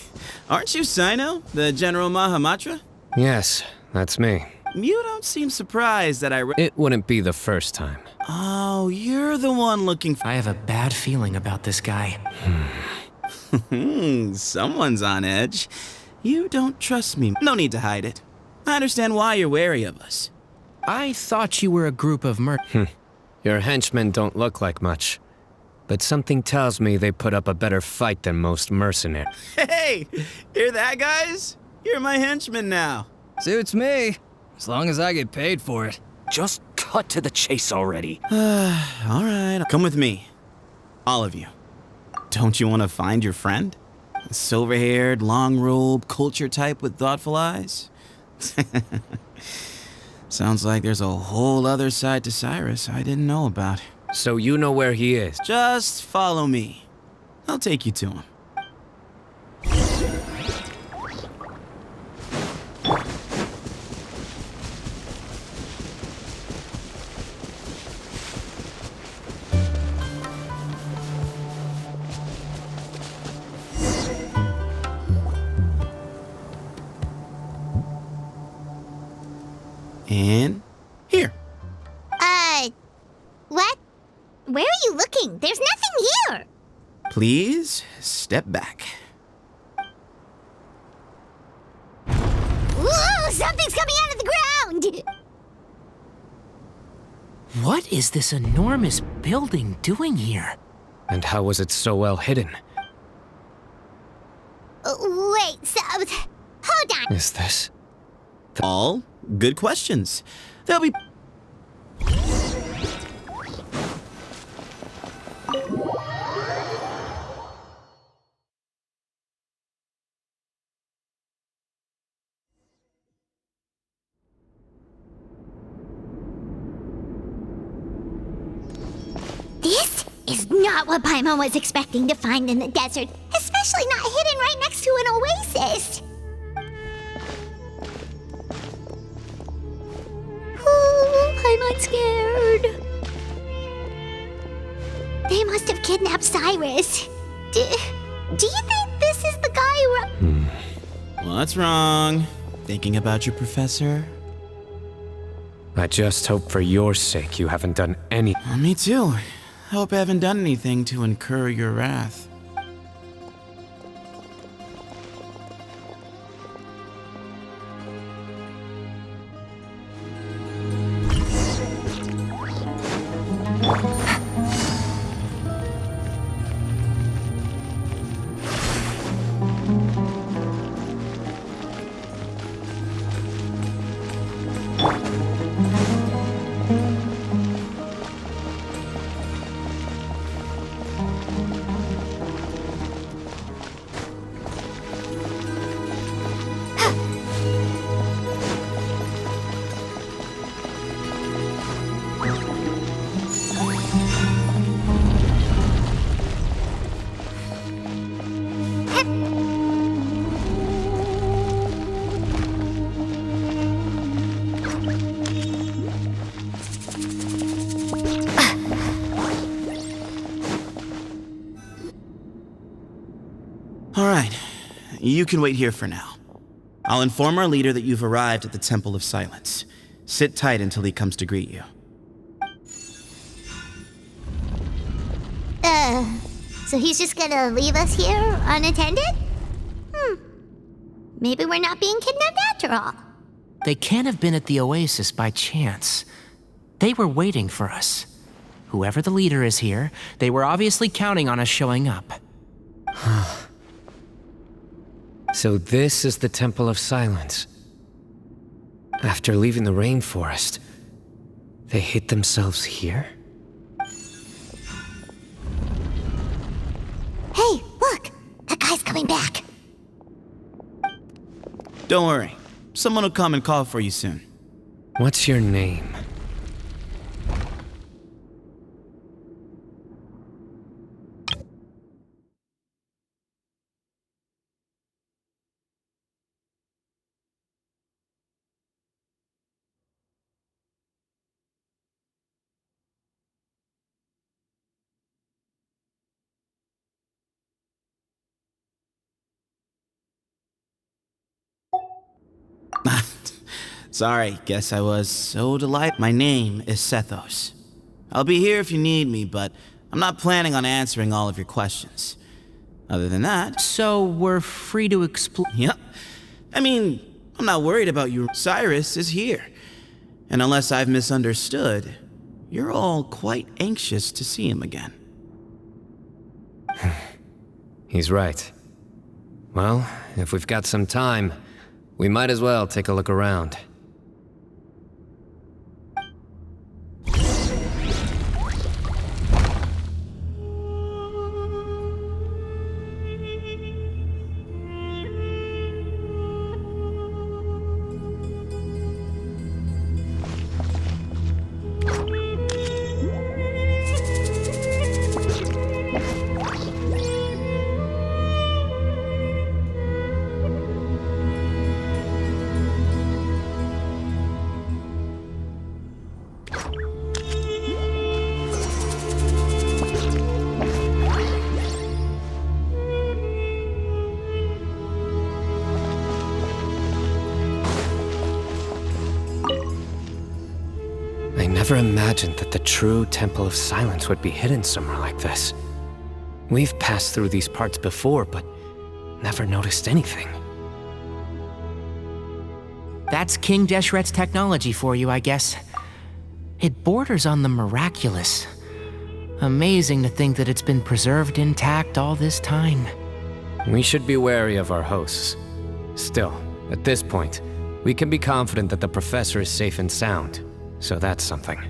Aren't you Cyno, the General Mahamatra? Yes, that's me. You don't seem surprised that It wouldn't be the first time. Oh, you're the one looking for... I have a bad feeling about this guy. Someone's on edge. You don't trust me. No need to hide it. I understand why you're wary of us. I thought you were a group of Your henchmen don't look like much. But something tells me they put up a better fight than most mercenaries. Hey! Hear that, guys? You're my henchman now. Suits me. As long as I get paid for it. Just cut to the chase already. All right, come with me. All of you. Don't you want to find your friend? A silver-haired, long robe, culture type with thoughtful eyes? Sounds like there's a whole other side to Cyrus I didn't know about. So you know where he is? Just follow me. I'll take you to him. And here. What? Where are you looking? There's nothing here. Please step back. Whoa, something's coming out of the ground! What is this enormous building doing here? And how was it so well hidden? Wait, so... Hold on. Is this... All good questions. They'll be... This is not what Paimon was expecting to find in the desert, especially not hidden right next to an oasis. Oh, Paimon's scared. They must have kidnapped Cyrus. Do you think this is the guy who... What's wrong? Thinking about your professor? I just hope for your sake you haven't done any... Me too. Hope I haven't done anything to incur your wrath. All right, you can wait here for now. I'll inform our leader that you've arrived at the Temple of Silence. Sit tight until he comes to greet you. So he's just gonna leave us here unattended? Maybe we're not being kidnapped after all. They can't have been at the oasis by chance. They were waiting for us. Whoever the leader is here, they were obviously counting on us showing up. So this is the Temple of Silence. After leaving the rainforest, they hid themselves here? Hey, look! That guy's coming back. Don't worry. Someone will come and call for you soon. What's your name? Sorry, guess I was so delighted. My name is Sethos. I'll be here if you need me, but I'm not planning on answering all of your questions. Other than that... So we're free to explore... Yep. I mean, I'm not worried about you. Cyrus is here. And unless I've misunderstood, you're all quite anxious to see him again. He's right. Well, if we've got some time, we might as well take a look around. I never imagined that the true Temple of Silence would be hidden somewhere like this. We've passed through these parts before, but never noticed anything. That's King Deshret's technology for you, I guess. It borders on the miraculous. Amazing to think that it's been preserved intact all this time. We should be wary of our hosts. Still, at this point, we can be confident that the professor is safe and sound. So that's something.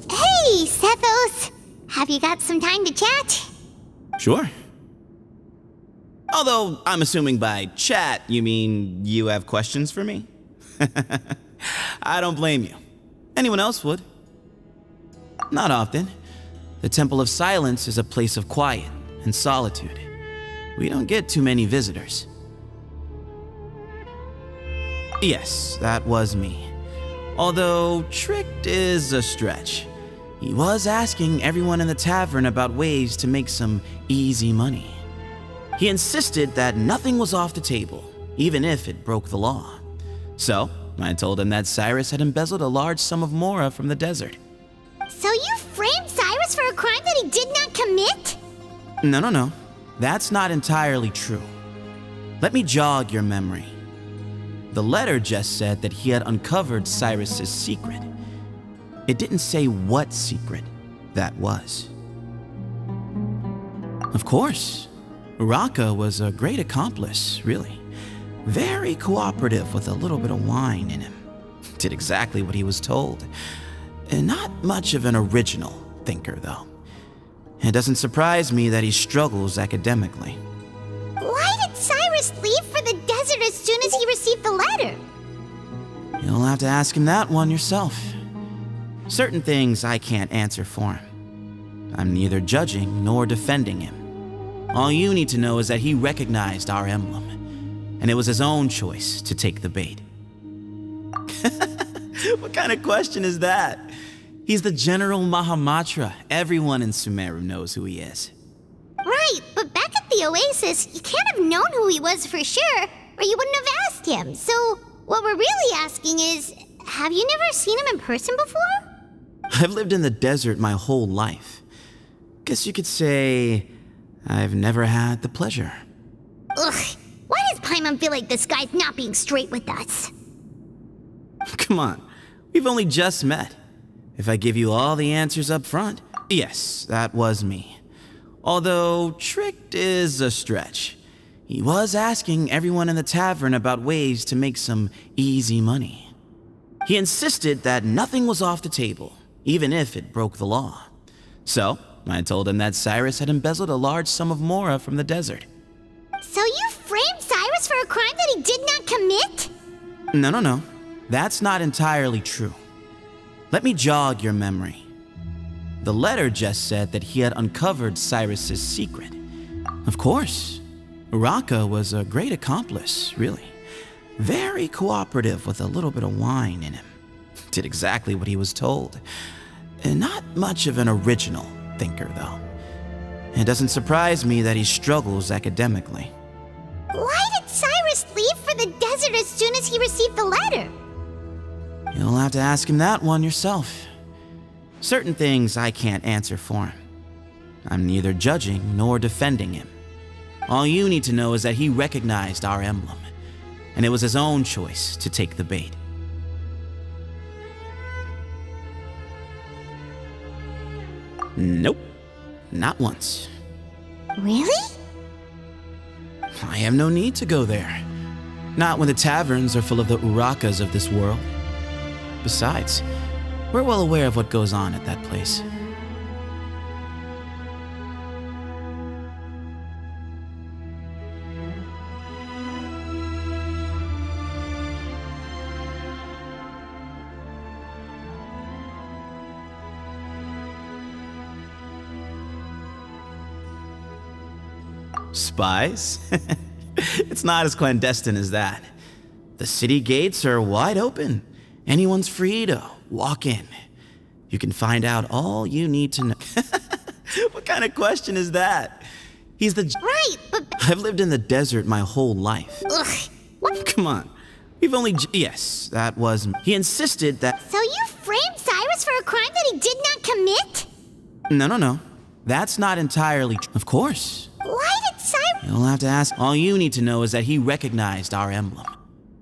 Hey, Sethos! Have you got some time to chat? Sure. Although, I'm assuming by chat, you mean you have questions for me? I don't blame you. Anyone else would. Not often. The Temple of Silence is a place of quiet and solitude. We don't get too many visitors. Yes, that was me. Although tricked is a stretch. He was asking everyone in the tavern about ways to make some easy money. He insisted that nothing was off the table, even if it broke the law. So, I told him that Cyrus had embezzled a large sum of mora from the desert. So you framed Cyrus for a crime that he did not commit? No. That's not entirely true. Let me jog your memory. The letter just said that he had uncovered Cyrus's secret. It didn't say what secret that was. Of course, Uraka was a great accomplice, really. Very cooperative with a little bit of wine in him. Did exactly what he was told. And not much of an original thinker, though. It doesn't surprise me that he struggles academically. Why did Cyrus leave for the desert as soon as he received the letter? You'll have to ask him that one yourself. Certain things I can't answer for him. I'm neither judging nor defending him. All you need to know is that he recognized our emblem, and it was his own choice to take the bait. What kind of question is that? He's the General Mahamatra. Everyone in Sumeru knows who he is. Right, but back at the Oasis, you can't have known who he was for sure, or you wouldn't have asked him. So, what we're really asking is, have you never seen him in person before? I've lived in the desert my whole life. Guess you could say I've never had the pleasure. Ugh, why does Paimon feel like this guy's not being straight with us? Come on, we've only just met. If I give you all the answers up front, yes, that was me. Although tricked is a stretch. He was asking everyone in the tavern about ways to make some easy money. He insisted that nothing was off the table, even if it broke the law. So, I told him that Cyrus had embezzled a large sum of mora from the desert. So you framed Cyrus for a crime that he did not commit? No. That's not entirely true. Let me jog your memory. The letter just said that he had uncovered Cyrus's secret. Of course, Uraka was a great accomplice, really. Very cooperative with a little bit of wine in him. Did exactly what he was told. And not much of an original thinker, though. It doesn't surprise me that he struggles academically. Why did Cyrus leave for the desert as soon as he received the letter? You'll have to ask him that one yourself. Certain things I can't answer for him. I'm neither judging nor defending him. All you need to know is that he recognized our emblem, and it was his own choice to take the bait. Nope, not once. Really? I have no need to go there. Not when the taverns are full of the Urakas of this world. Besides, we're well aware of what goes on at that place. Spies? It's not as clandestine as that. The city gates are wide open. Anyone's free to walk in. You can find out all you need to know. What kind of question is that? He's the... Right, but... I've lived in the desert my whole life. Ugh, what? Come on. We've only... Yes, that was... He insisted that... So you framed Cyrus for a crime that he did not commit? No. That's not entirely true. Of course. Why did Cyrus... You'll have to ask. All you need to know is that he recognized our emblem.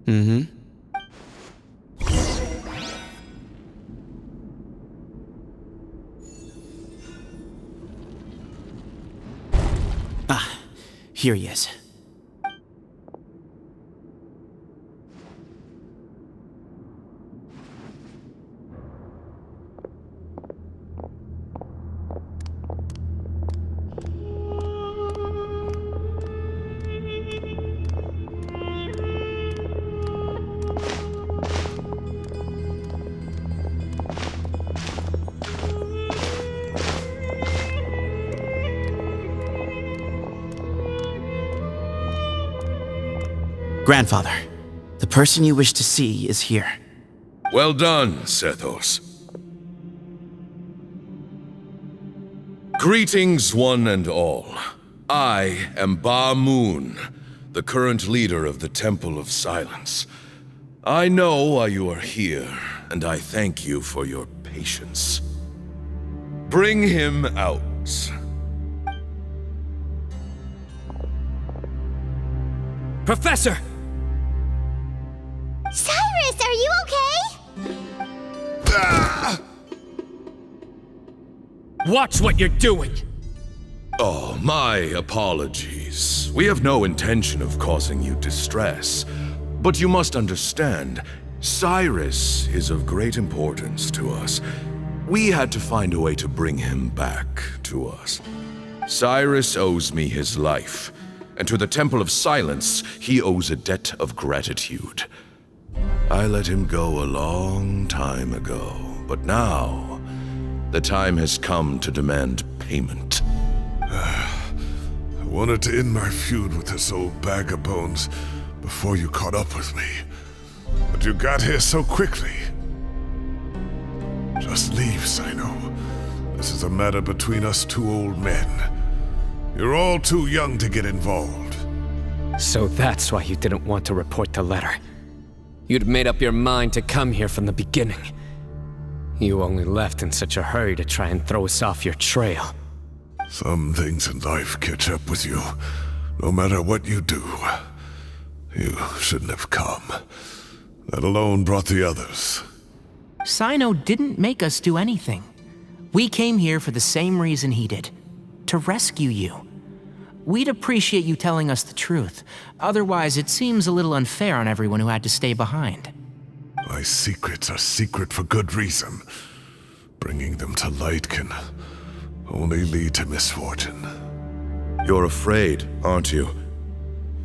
Mm-hmm. Here he is. Grandfather, the person you wish to see is here. Well done, Sethos. Greetings, one and all. I am Ba Moon, the current leader of the Temple of Silence. I know why you are here, and I thank you for your patience. Bring him out. Professor! Cyrus, are you okay? Watch what you're doing! Oh, my apologies. We have no intention of causing you distress. But you must understand, Cyrus is of great importance to us. We had to find a way to bring him back to us. Cyrus owes me his life, and to the Temple of Silence, he owes a debt of gratitude. I let him go a long time ago, but now, the time has come to demand payment. I wanted to end my feud with this old bag of bones before you caught up with me. But you got here so quickly. Just leave, Cyno. This is a matter between us two old men. You're all too young to get involved. So that's why you didn't want to report the letter. You'd made up your mind to come here from the beginning. You only left in such a hurry to try and throw us off your trail. Some things in life catch up with you, no matter what you do. You shouldn't have come. That alone brought the others. Cyno didn't make us do anything. We came here for the same reason he did. To rescue you. We'd appreciate you telling us the truth. Otherwise, it seems a little unfair on everyone who had to stay behind. My secrets are secret for good reason. Bringing them to light can only lead to misfortune. You're afraid, aren't you?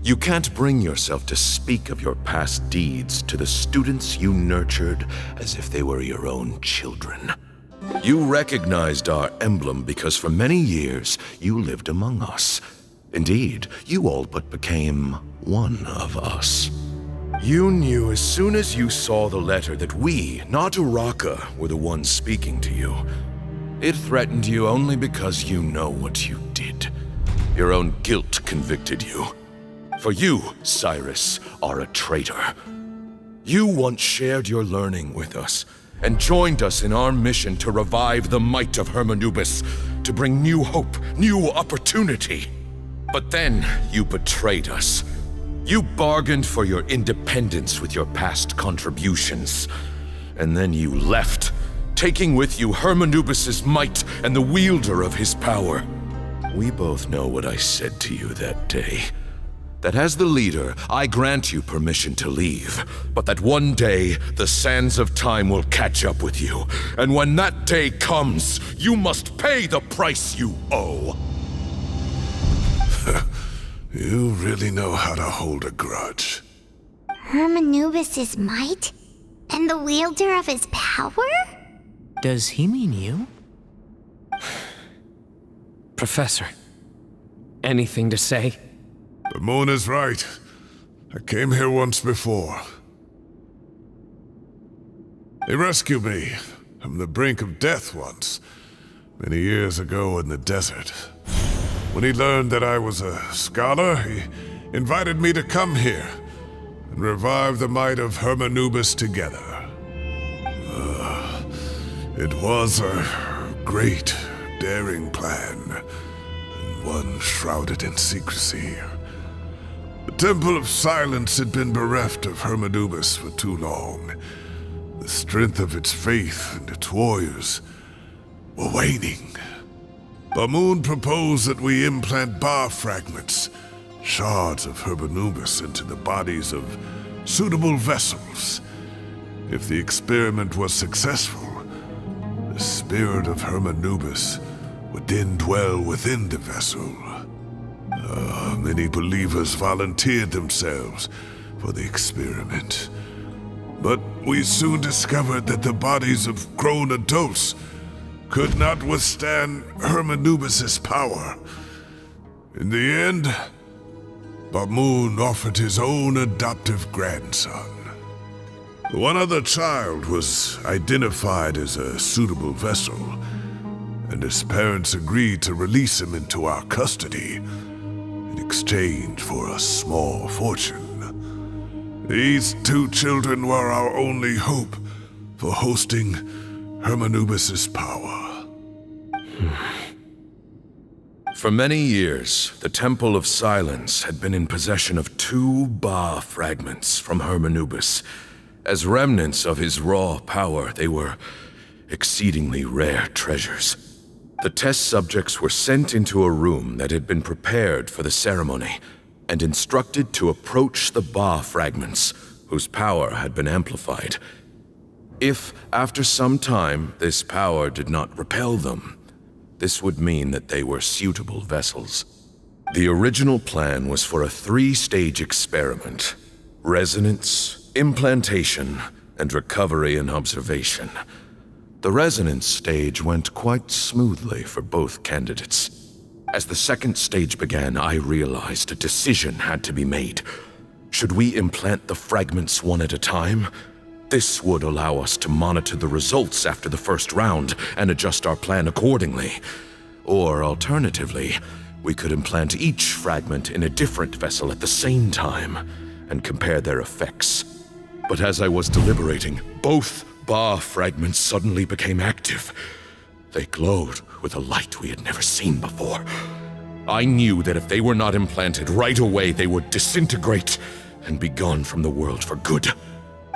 You can't bring yourself to speak of your past deeds to the students you nurtured as if they were your own children. You recognized our emblem because for many years you lived among us. Indeed, you all but became one of us. You knew as soon as you saw the letter that we, not Uraka, were the ones speaking to you. It threatened you only because you know what you did. Your own guilt convicted you. For you, Cyrus, are a traitor. You once shared your learning with us, and joined us in our mission to revive the might of Hermanubis, to bring new hope, new opportunity. But then you betrayed us. You bargained for your independence with your past contributions. And then you left, taking with you Hermanubis' might and the wielder of his power. We both know what I said to you that day. That as the leader, I grant you permission to leave, but that one day, the sands of time will catch up with you. And when that day comes, you must pay the price you owe. You really know how to hold a grudge. Hermanubis' might? And the wielder of his power? Does he mean you? Professor, anything to say? The moon is right. I came here once before. He rescued me from the brink of death once, many years ago in the desert. When he learned that I was a scholar, he invited me to come here and revive the might of Hermanubis together. It was a great, daring plan, and one shrouded in secrecy. The Temple of Silence had been bereft of Hermanubis for too long. The strength of its faith and its warriors were waning. Bamoon proposed that we implant bar fragments, shards of Hermanubis, into the bodies of suitable vessels. If the experiment was successful, the spirit of Hermanubis would then dwell within the vessel. Many believers volunteered themselves for the experiment. But we soon discovered that the bodies of grown adults could not withstand Hermanubis' power. In the end, Bamoon offered his own adoptive grandson. One other child was identified as a suitable vessel, and his parents agreed to release him into our custody in exchange for a small fortune. These two children were our only hope for hosting Hermanubis' power. For many years, the Temple of Silence had been in possession of 2 Ba fragments from Hermanubis. As remnants of his raw power, they were exceedingly rare treasures. The test subjects were sent into a room that had been prepared for the ceremony and instructed to approach the Ba fragments, whose power had been amplified. If, after some time, this power did not repel them, this would mean that they were suitable vessels. The original plan was for a 3-stage experiment: resonance, implantation, and recovery and observation. The resonance stage went quite smoothly for both candidates. As the second stage began, I realized a decision had to be made. Should we implant the fragments one at a time? This would allow us to monitor the results after the first round and adjust our plan accordingly. Or alternatively, we could implant each fragment in a different vessel at the same time and compare their effects. But as I was deliberating, both Ba fragments suddenly became active. They glowed with a light we had never seen before. I knew that if they were not implanted right away, they would disintegrate and be gone from the world for good.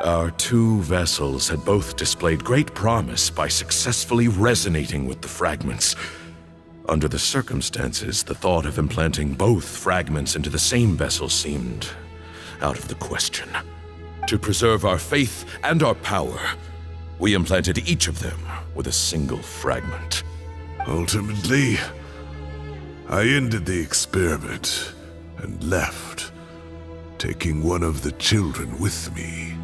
Our 2 vessels had both displayed great promise by successfully resonating with the fragments. Under the circumstances, the thought of implanting both fragments into the same vessel seemed out of the question. To preserve our faith and our power, we implanted each of them with a single fragment. Ultimately, I ended the experiment and left, taking one of the children with me.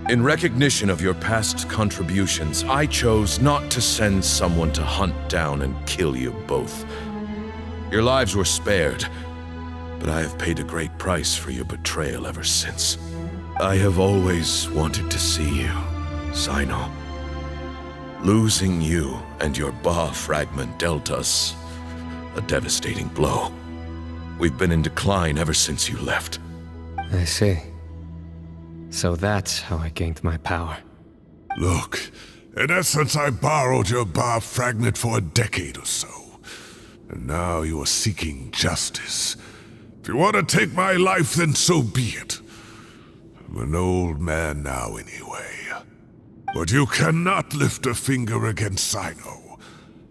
In recognition of your past contributions, I chose not to send someone to hunt down and kill you both. Your lives were spared, but I have paid a great price for your betrayal ever since. I have always wanted to see you, Cyno. Losing you and your Ba fragment dealt us a devastating blow. We've been in decline ever since you left. I see. So that's how I gained my power. Look, in essence, I borrowed your Ba fragment for a decade or so. And now you are seeking justice. If you want to take my life, then so be it. I'm an old man now anyway. But you cannot lift a finger against Cyno.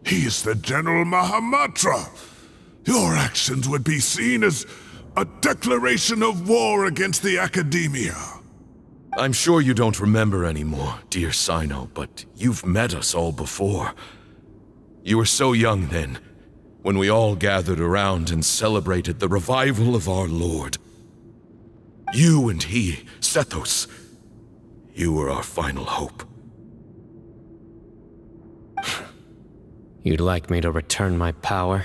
He is the General Mahamatra. Your actions would be seen as a declaration of war against the Academia. I'm sure you don't remember anymore, dear Cyno, but you've met us all before. You were so young then, when we all gathered around and celebrated the revival of our Lord. You and he, Sethos, you were our final hope. You'd like me to return my power?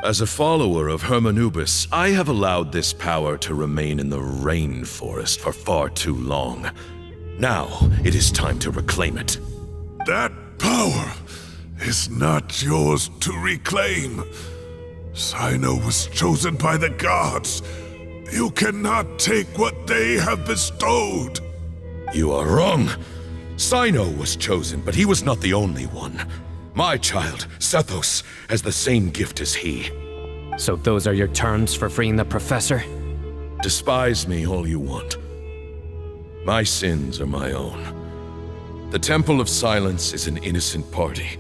As a follower of Hermanubis, I have allowed this power to remain in the rainforest for far too long. Now, it is time to reclaim it. That power is not yours to reclaim. Cyno was chosen by the gods. You cannot take what they have bestowed. You are wrong. Cyno was chosen, but he was not the only one. My child, Sethos, has the same gift as he. So those are your terms for freeing the professor? Despise me all you want. My sins are my own. The Temple of Silence is an innocent party.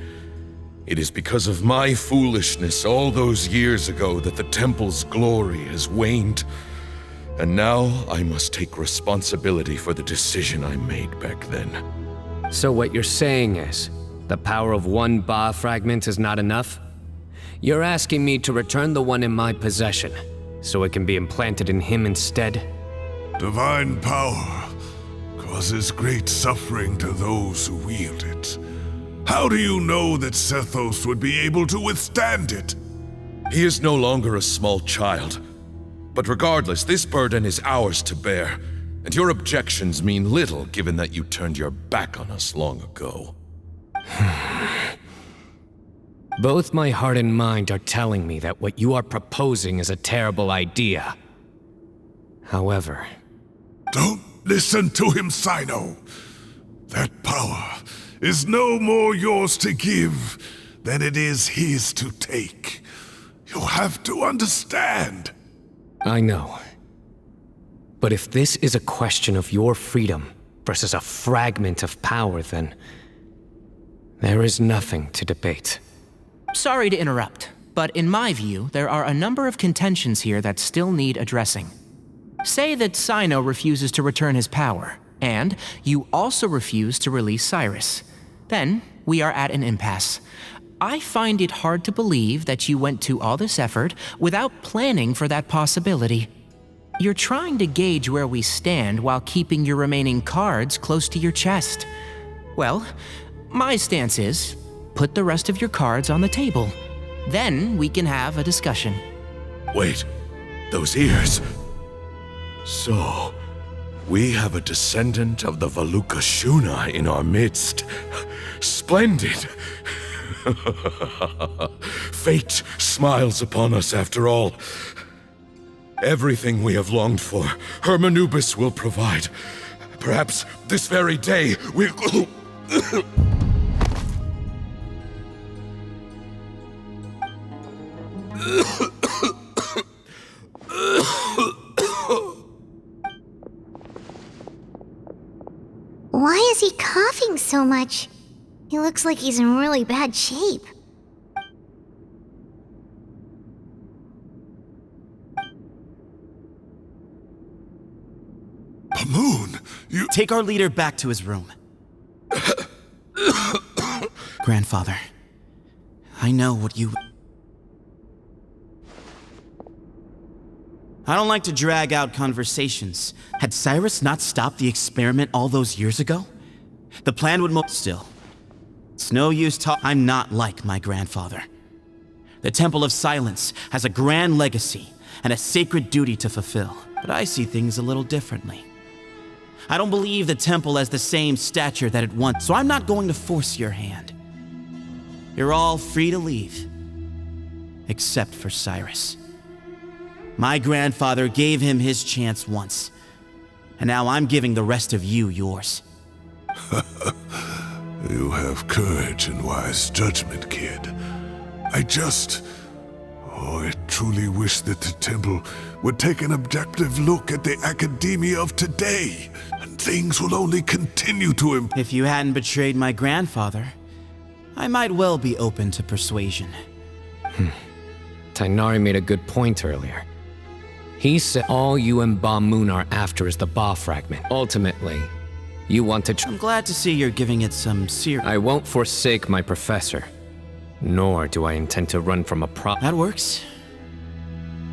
It is because of my foolishness all those years ago that the Temple's glory has waned. And now I must take responsibility for the decision I made back then. So what you're saying is, the power of one Ba fragment is not enough? You're asking me to return the one in my possession, so it can be implanted in him instead? Divine power causes great suffering to those who wield it. How do you know that Sethos would be able to withstand it? He is no longer a small child. But regardless, this burden is ours to bear, and your objections mean little given that you turned your back on us long ago. Both my heart and mind are telling me that what you are proposing is a terrible idea. However... Don't listen to him, Cyno. That power is no more yours to give than it is his to take. You have to understand. I know. But if this is a question of your freedom versus a fragment of power, then there is nothing to debate. Sorry to interrupt, but in my view, there are a number of contentions here that still need addressing. Say that Cyno refuses to return his power, and you also refuse to release Cyrus. Then, we are at an impasse. I find it hard to believe that you went to all this effort without planning for that possibility. You're trying to gauge where we stand while keeping your remaining cards close to your chest. Well, my stance is, put the rest of your cards on the table. Then we can have a discussion. Wait, those ears. So, we have a descendant of the Valuka Shuna in our midst. Splendid! Fate smiles upon us after all. Everything we have longed for, Hermanubis will provide. Perhaps this very day we'll... Why is he coughing so much? He looks like he's in really bad shape. Pamoon, you... Take our leader back to his room. Grandfather, I know what you... I don't like to drag out conversations. Had Cyrus not stopped the experiment all those years ago, the plan would still. It's no use I'm not like my grandfather. The Temple of Silence has a grand legacy and a sacred duty to fulfill, but I see things a little differently. I don't believe the temple has the same stature that it once, so I'm not going to force your hand. You're all free to leave, except for Cyrus. My grandfather gave him his chance once, and now I'm giving the rest of you yours. You have courage and wise judgment, kid. I truly wish that the temple would take an objective look at the academia of today, and things will only continue to improve. If you hadn't betrayed my grandfather, I might well be open to persuasion. Tighnari made a good point earlier. He said all you and Ba Moon are after is the Ba fragment. Ultimately, you want to I'm glad to see you're giving it some serious... I won't forsake my professor, nor do I intend to run from a That works.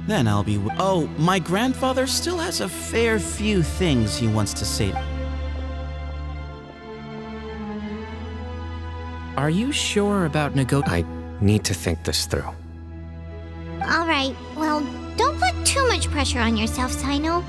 Then I'll be... Oh, my grandfather still has a fair few things he wants to say. Are you sure about I need to think this through. Alright, well, don't put too much pressure on yourself, Cyno.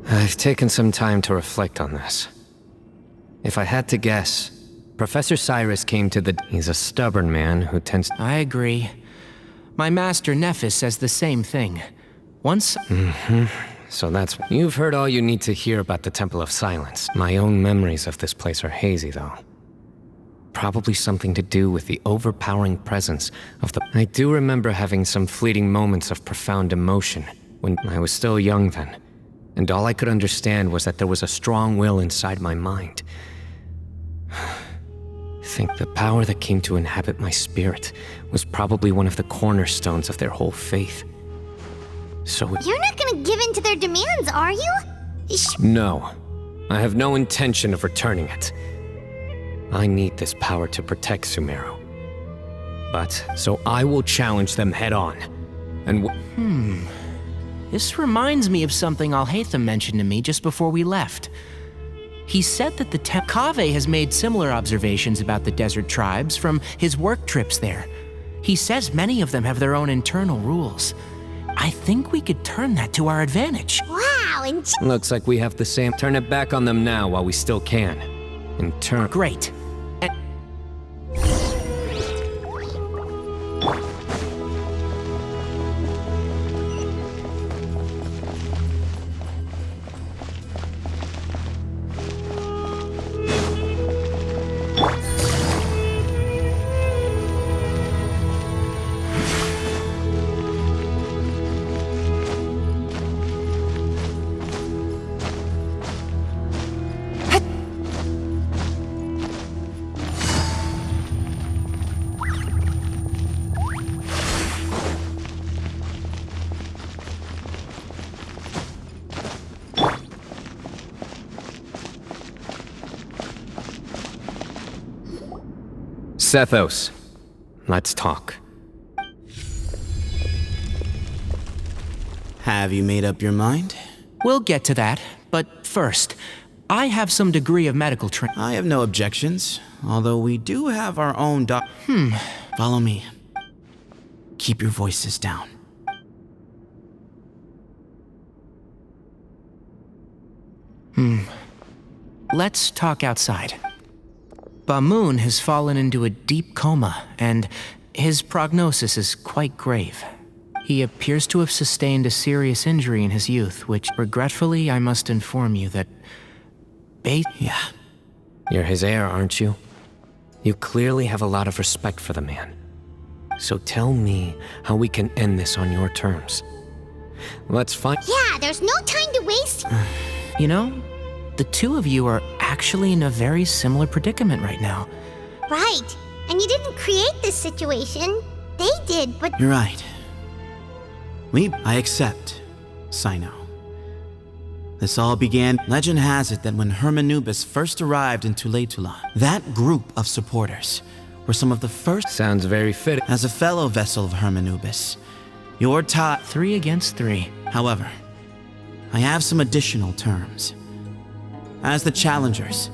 I've taken some time to reflect on this. If I had to guess, Professor Cyrus came to the... He's a stubborn man who tends... I agree. My master Nephis says the same thing. Once... So that's... You've heard all you need to hear about the Temple of Silence. My own memories of this place are hazy, though. Probably something to do with the overpowering presence of the... I do remember having some fleeting moments of profound emotion when I was still young then. And all I could understand was that there was a strong will inside my mind. think the power that came to inhabit my spirit was probably one of the cornerstones of their whole faith. So You're not gonna give in to their demands, are you? No. I have no intention of returning it. I need this power to protect Sumeru. So I will challenge them head on. And This reminds me of something Alhaitham mentioned to me just before we left. He said that the Kaveh has made similar observations about the desert tribes from his work trips there. He says many of them have their own internal rules. I think we could turn that to our advantage. Wow, and looks like we have the same. Turn it back on them now while we still can. In turn. Great. Sethos, let's talk. Have you made up your mind? We'll get to that, but first, I have some degree of medical training. I have no objections, although we do have our own Follow me. Keep your voices down. Let's talk outside. Bamoon has fallen into a deep coma, and his prognosis is quite grave. He appears to have sustained a serious injury in his youth, which, regretfully, I must inform you that... Yeah. You're his heir, aren't you? You clearly have a lot of respect for the man. So tell me how we can end this on your terms. Let's find... Yeah, there's no time to waste. You know, the two of you are actually in a very similar predicament right now. Right. And you didn't create this situation. They did, but... You're right. I accept, Cyno. This all began... Legend has it that when Hermanubis first arrived in Tuletula, that group of supporters were some of the first... Sounds very fitting. As a fellow vessel of Hermanubis, your tie... 3 against 3. However, I have some additional terms. As the challengers,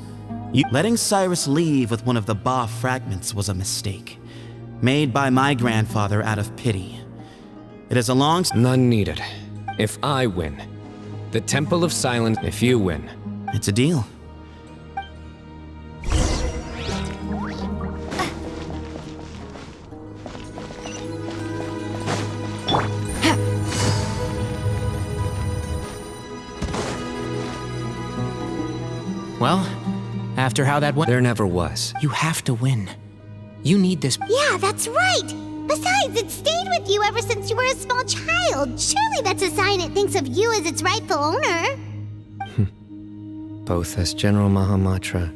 letting Cyrus leave with one of the Ba fragments was a mistake, made by my grandfather out of pity. It is a long... None needed. If I win, the Temple of Silence, if you win. It's a deal. Well, after how that went... There never was. You have to win. You need this... Yeah, that's right! Besides, it stayed with you ever since you were a small child. Surely that's a sign it thinks of you as its rightful owner. Both as General Mahamatra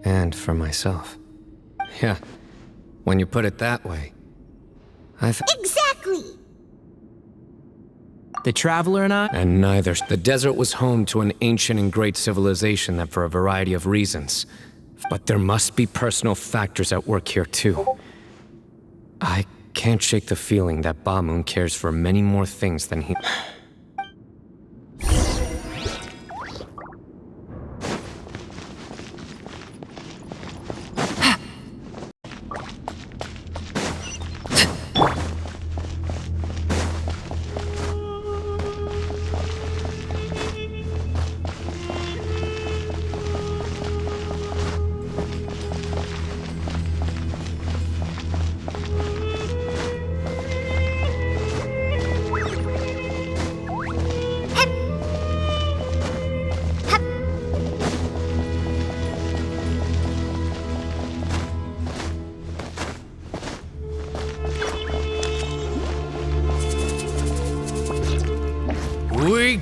and for myself. Yeah, when you put it that way, Exactly! The Traveler and I... And neither. The desert was home to an ancient and great civilization that for a variety of reasons. But there must be personal factors at work here too. I can't shake the feeling that Bamoon cares for many more things than he...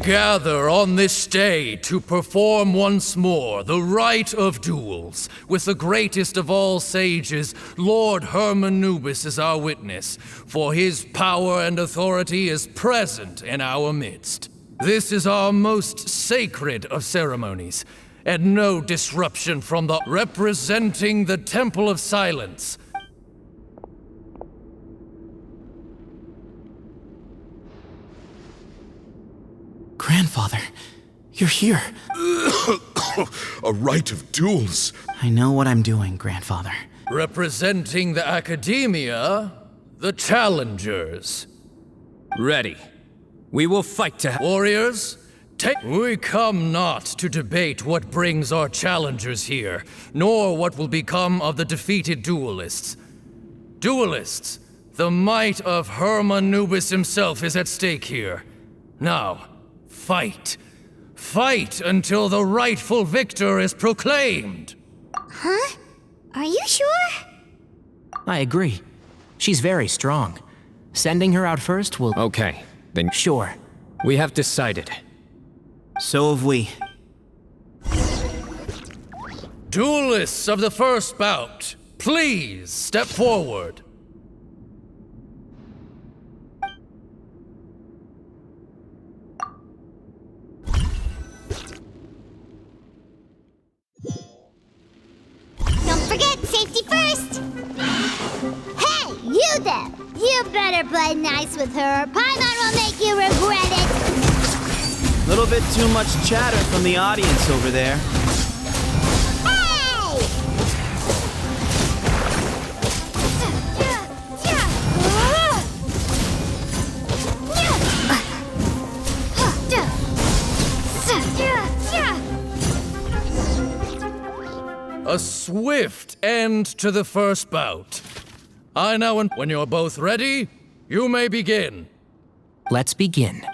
gather on this day to perform once more the rite of duels, with the greatest of all sages, Lord Hermanubis, as our witness, for his power and authority is present in our midst. This is our most sacred of ceremonies, and no disruption from the representing the Temple of Silence. Grandfather, you're here. A rite of duels. I know what I'm doing, Grandfather. Representing the Academia, the Challengers. Ready. We will fight to Warriors, we come not to debate what brings our challengers here, nor what will become of the defeated duelists. Duelists, the might of Hermanubis himself is at stake here. Now, fight. Fight until the rightful victor is proclaimed. Huh? Are you sure? I agree. She's very strong. Sending her out first will... Okay, then Sure. we have decided. So have we. Duelists of the first bout, please step forward. Don't forget, safety first! Hey, you there! You better play nice with her, or Paimon will make you regret it! Little bit too much chatter from the audience over there. Hey! A swift end to the first bout. I now, when you're both ready, you may begin. Let's begin.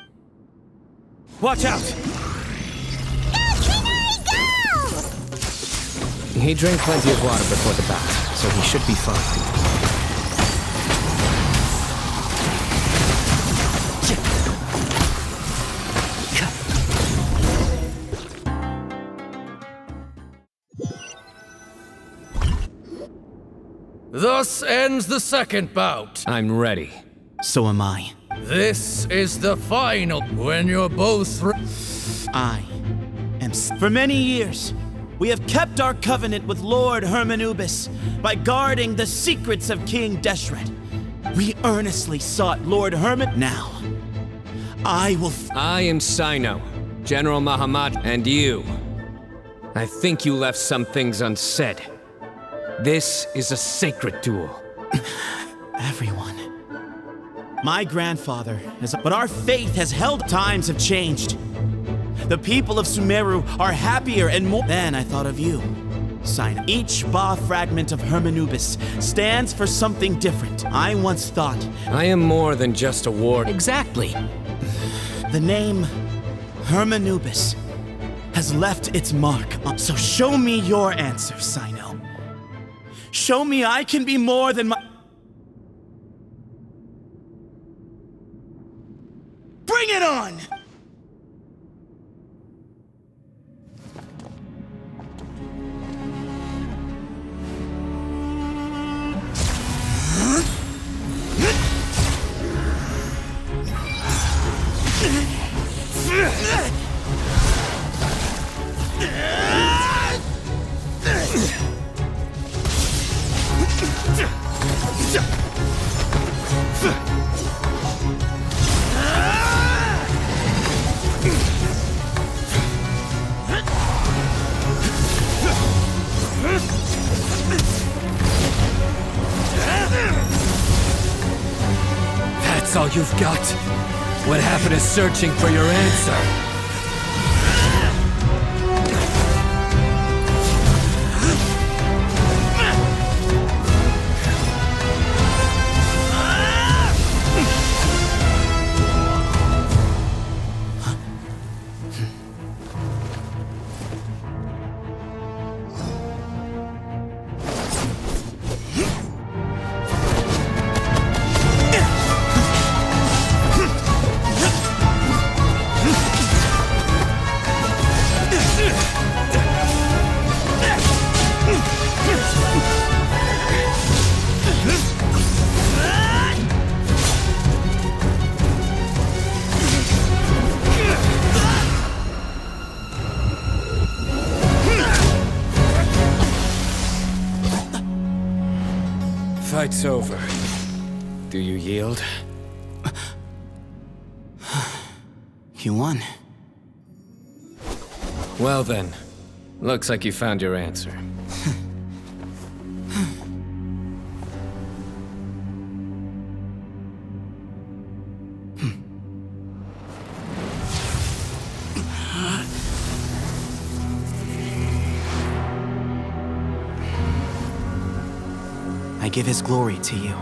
Watch out! He drank plenty of water before the bout, so he should be fine. Thus ends the second bout. I'm ready. So am I. This is the final when you're both I am. For many years, we have kept our covenant with Lord Hermanubis by guarding the secrets of King Deshret. We earnestly sought Lord Herman. Now, I will. I am Cyno, General Mahamat, and you. I think you left some things unsaid. This is a sacred duel. Everyone. My grandfather is. But our faith has held. Times have changed. The people of Sumeru are happier and more. Then I thought of you, Cyno. Each Ba fragment of Hermanubis stands for something different. I once thought. I am more than just a ward. Exactly. The name Hermanubis has left its mark. So show me your answer, Cyno. Show me I can be more than my... Bring it on! That's all you've got? What happened to searching for your answer? fight's over. Do you yield? You won. Well then, looks like you found your answer. I give his glory to you.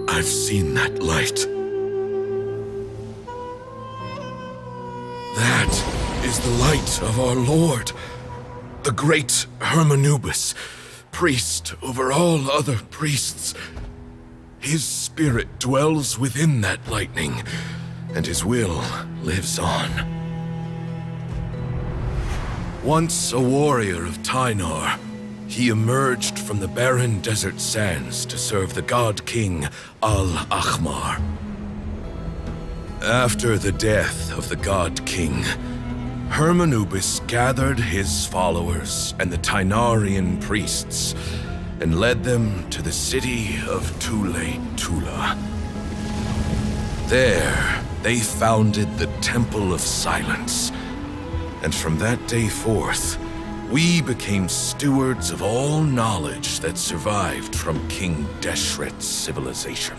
I've seen that light. That is the light of our Lord, the great Hermanubis, priest over all other priests. His spirit dwells within that lightning, and his will lives on. Once a warrior of Tynar, he emerged from the barren desert sands to serve the god king Al-Ahmar. After the death of the god king, Hermanubis gathered his followers and the Tynarian priests and led them to the city of Tule-Tula. There, they founded the Temple of Silence, and from that day forth, we became stewards of all knowledge that survived from King Deshret's civilization.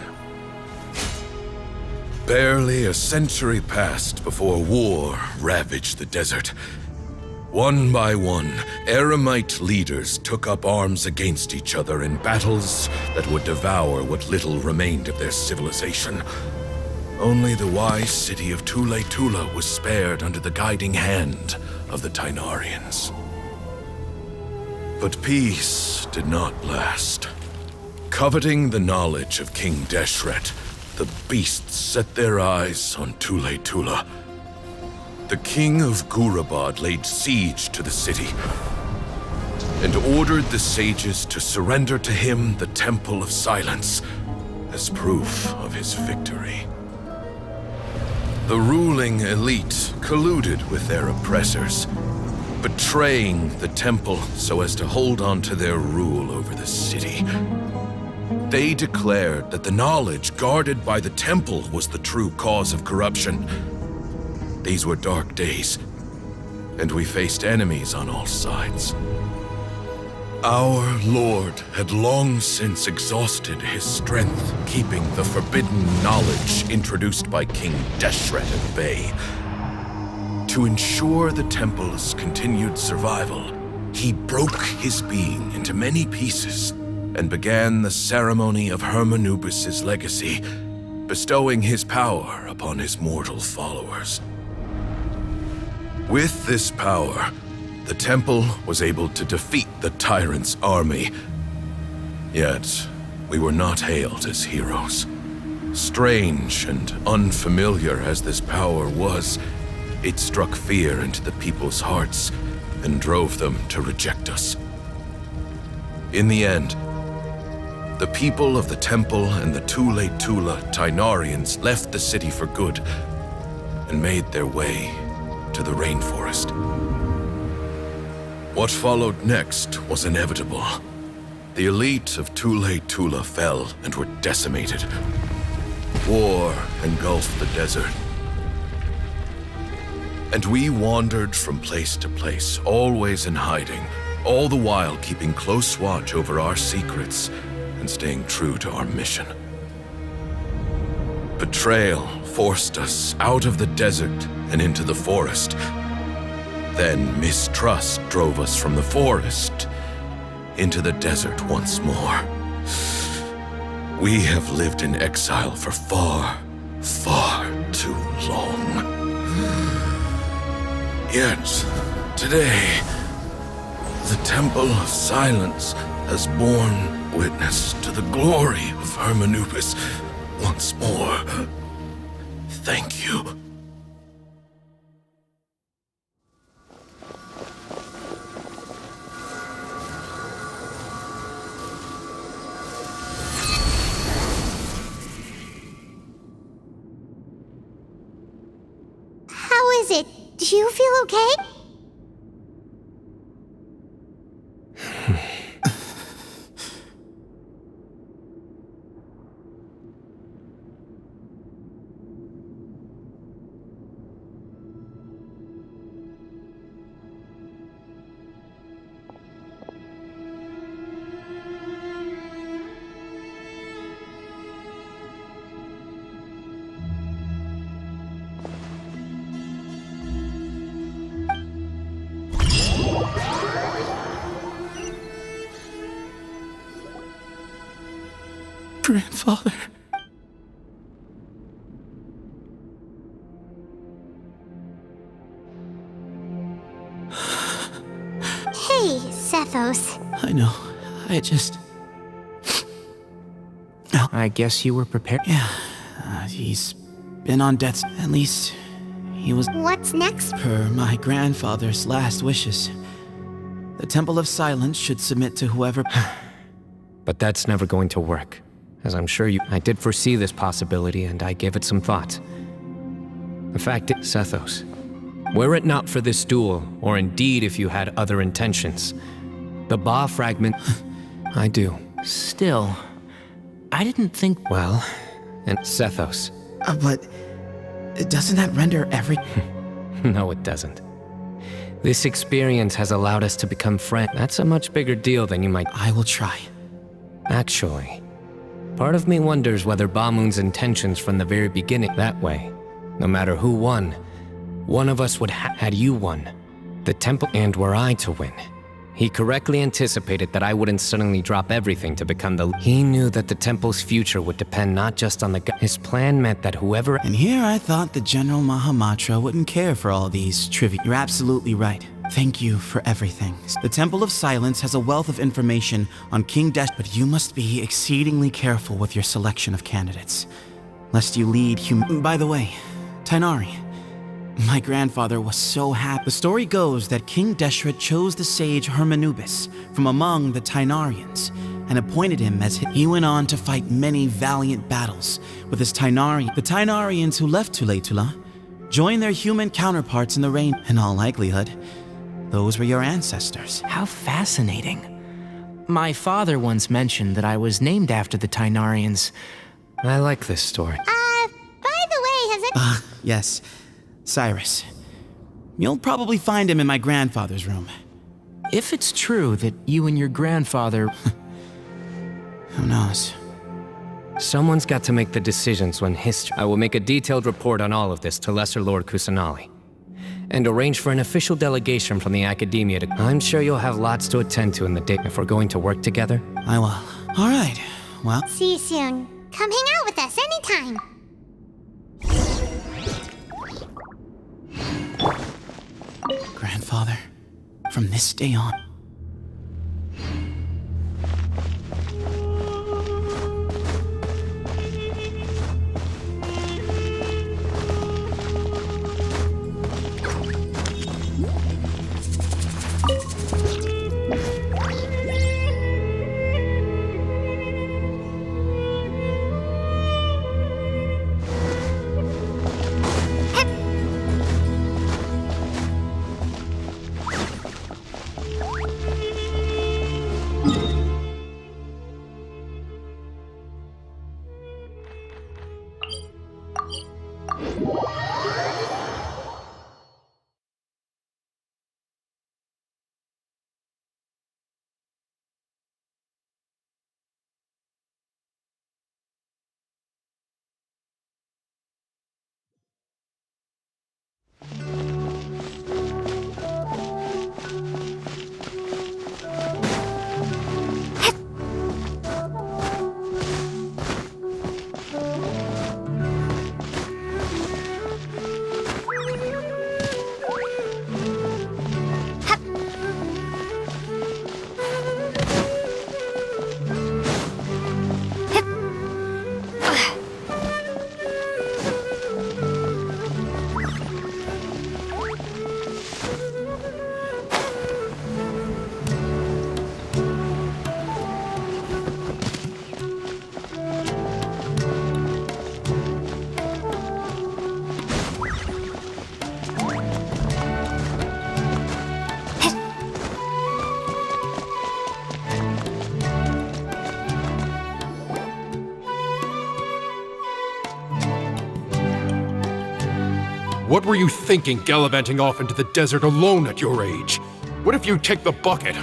Barely a century passed before war ravaged the desert. One by one, Eremite leaders took up arms against each other in battles that would devour what little remained of their civilization. Only the wise city of Tule-Tula was spared under the guiding hand of the Tynarians. But peace did not last. Coveting the knowledge of King Deshret, the beasts set their eyes on Tule-Tula. The king of Gurabad laid siege to the city and ordered the sages to surrender to him the Temple of Silence as proof of his victory. The ruling elite colluded with their oppressors, betraying the temple so as to hold on to their rule over the city. They declared that the knowledge guarded by the temple was the true cause of corruption. These were dark days, and we faced enemies on all sides. Our Lord had long since exhausted his strength, keeping the forbidden knowledge introduced by King Deshret at bay. To ensure the temple's continued survival, he broke his being into many pieces and began the ceremony of Hermanubis' legacy, bestowing his power upon his mortal followers. With this power, the temple was able to defeat the tyrant's army. Yet, we were not hailed as heroes. Strange and unfamiliar as this power was, it struck fear into the people's hearts and drove them to reject us. In the end, the people of the temple and the Tule-Tula Tynarians left the city for good and made their way to the rainforest. What followed next was inevitable. The elite of Tule-Tula fell and were decimated. War engulfed the desert. And we wandered from place to place, always in hiding, all the while keeping close watch over our secrets and staying true to our mission. Betrayal forced us out of the desert and into the forest. Then mistrust drove us from the forest into the desert once more. We have lived in exile for far, far too long. Yet, today, the Temple of Silence has borne witness to the glory of Hermanubis once more. Thank you. it? Do you feel okay? Grandfather. Hey, Sethos. I know. I just... I guess you were prepared. Yeah. He's been on death's... At least, he was... What's next? Per my grandfather's last wishes. The Temple of Silence should submit to whoever... But that's never going to work. As I'm sure I did foresee this possibility, and I gave it some thought. The fact is, Sethos, were it not for this duel, or indeed if you had other intentions, the Ba fragment... I do. Still, I didn't think... Well, and Sethos. But doesn't that render every... No, it doesn't. This experience has allowed us to become friends. That's a much bigger deal than you might... I will try. Actually, part of me wonders whether Bamoon's intentions from the very beginning that way. No matter who won, one of us would had you won, the temple, and were I to win. He correctly anticipated that I wouldn't suddenly drop everything to become the... He knew that the temple's future would depend not just on the... His plan meant that whoever... And here I thought the General Mahamatra wouldn't care for all these trivia. You're absolutely right. Thank you for everything. The Temple of Silence has a wealth of information on King Desh, but you must be exceedingly careful with your selection of candidates, lest you lead By the way, Tainari, my grandfather was so happy. The story goes that King Deshret chose the sage Hermanubis from among the Tainarians and appointed him as he went on to fight many valiant battles with his Tainari. The Tainarians who left Tuletula joined their human counterparts in the reign. In all likelihood, those were your ancestors. How fascinating. My father once mentioned that I was named after the Tainarians. I like this story. By the way, has it... Yes. Cyrus. You'll probably find him in my grandfather's room. If it's true that you and your grandfather... Who knows? Someone's got to make the decisions when history... I will make a detailed report on all of this to Lesser Lord Kusanali, and arrange for an official delegation from the Academia to... I'm sure you'll have lots to attend to in the day if we're going to work together. I will. All right. Well... See you soon. Come hang out with us anytime. Grandfather, from this day on... What were you thinking gallivanting off into the desert alone at your age? What if you take the bucket,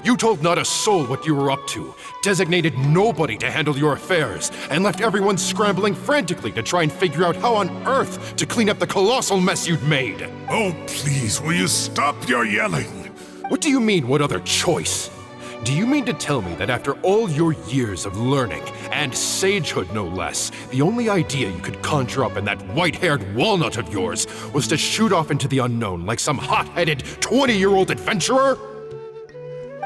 You told not a soul what you were up to, designated nobody to handle your affairs, and left everyone scrambling frantically to try and figure out how on earth to clean up the colossal mess you'd made. Oh, please, will you stop your yelling? What do you mean, what other choice? Do you mean to tell me that after all your years of learning, and sagehood no less, the only idea you could conjure up in that white-haired walnut of yours was to shoot off into the unknown like some hot-headed 20-year-old adventurer?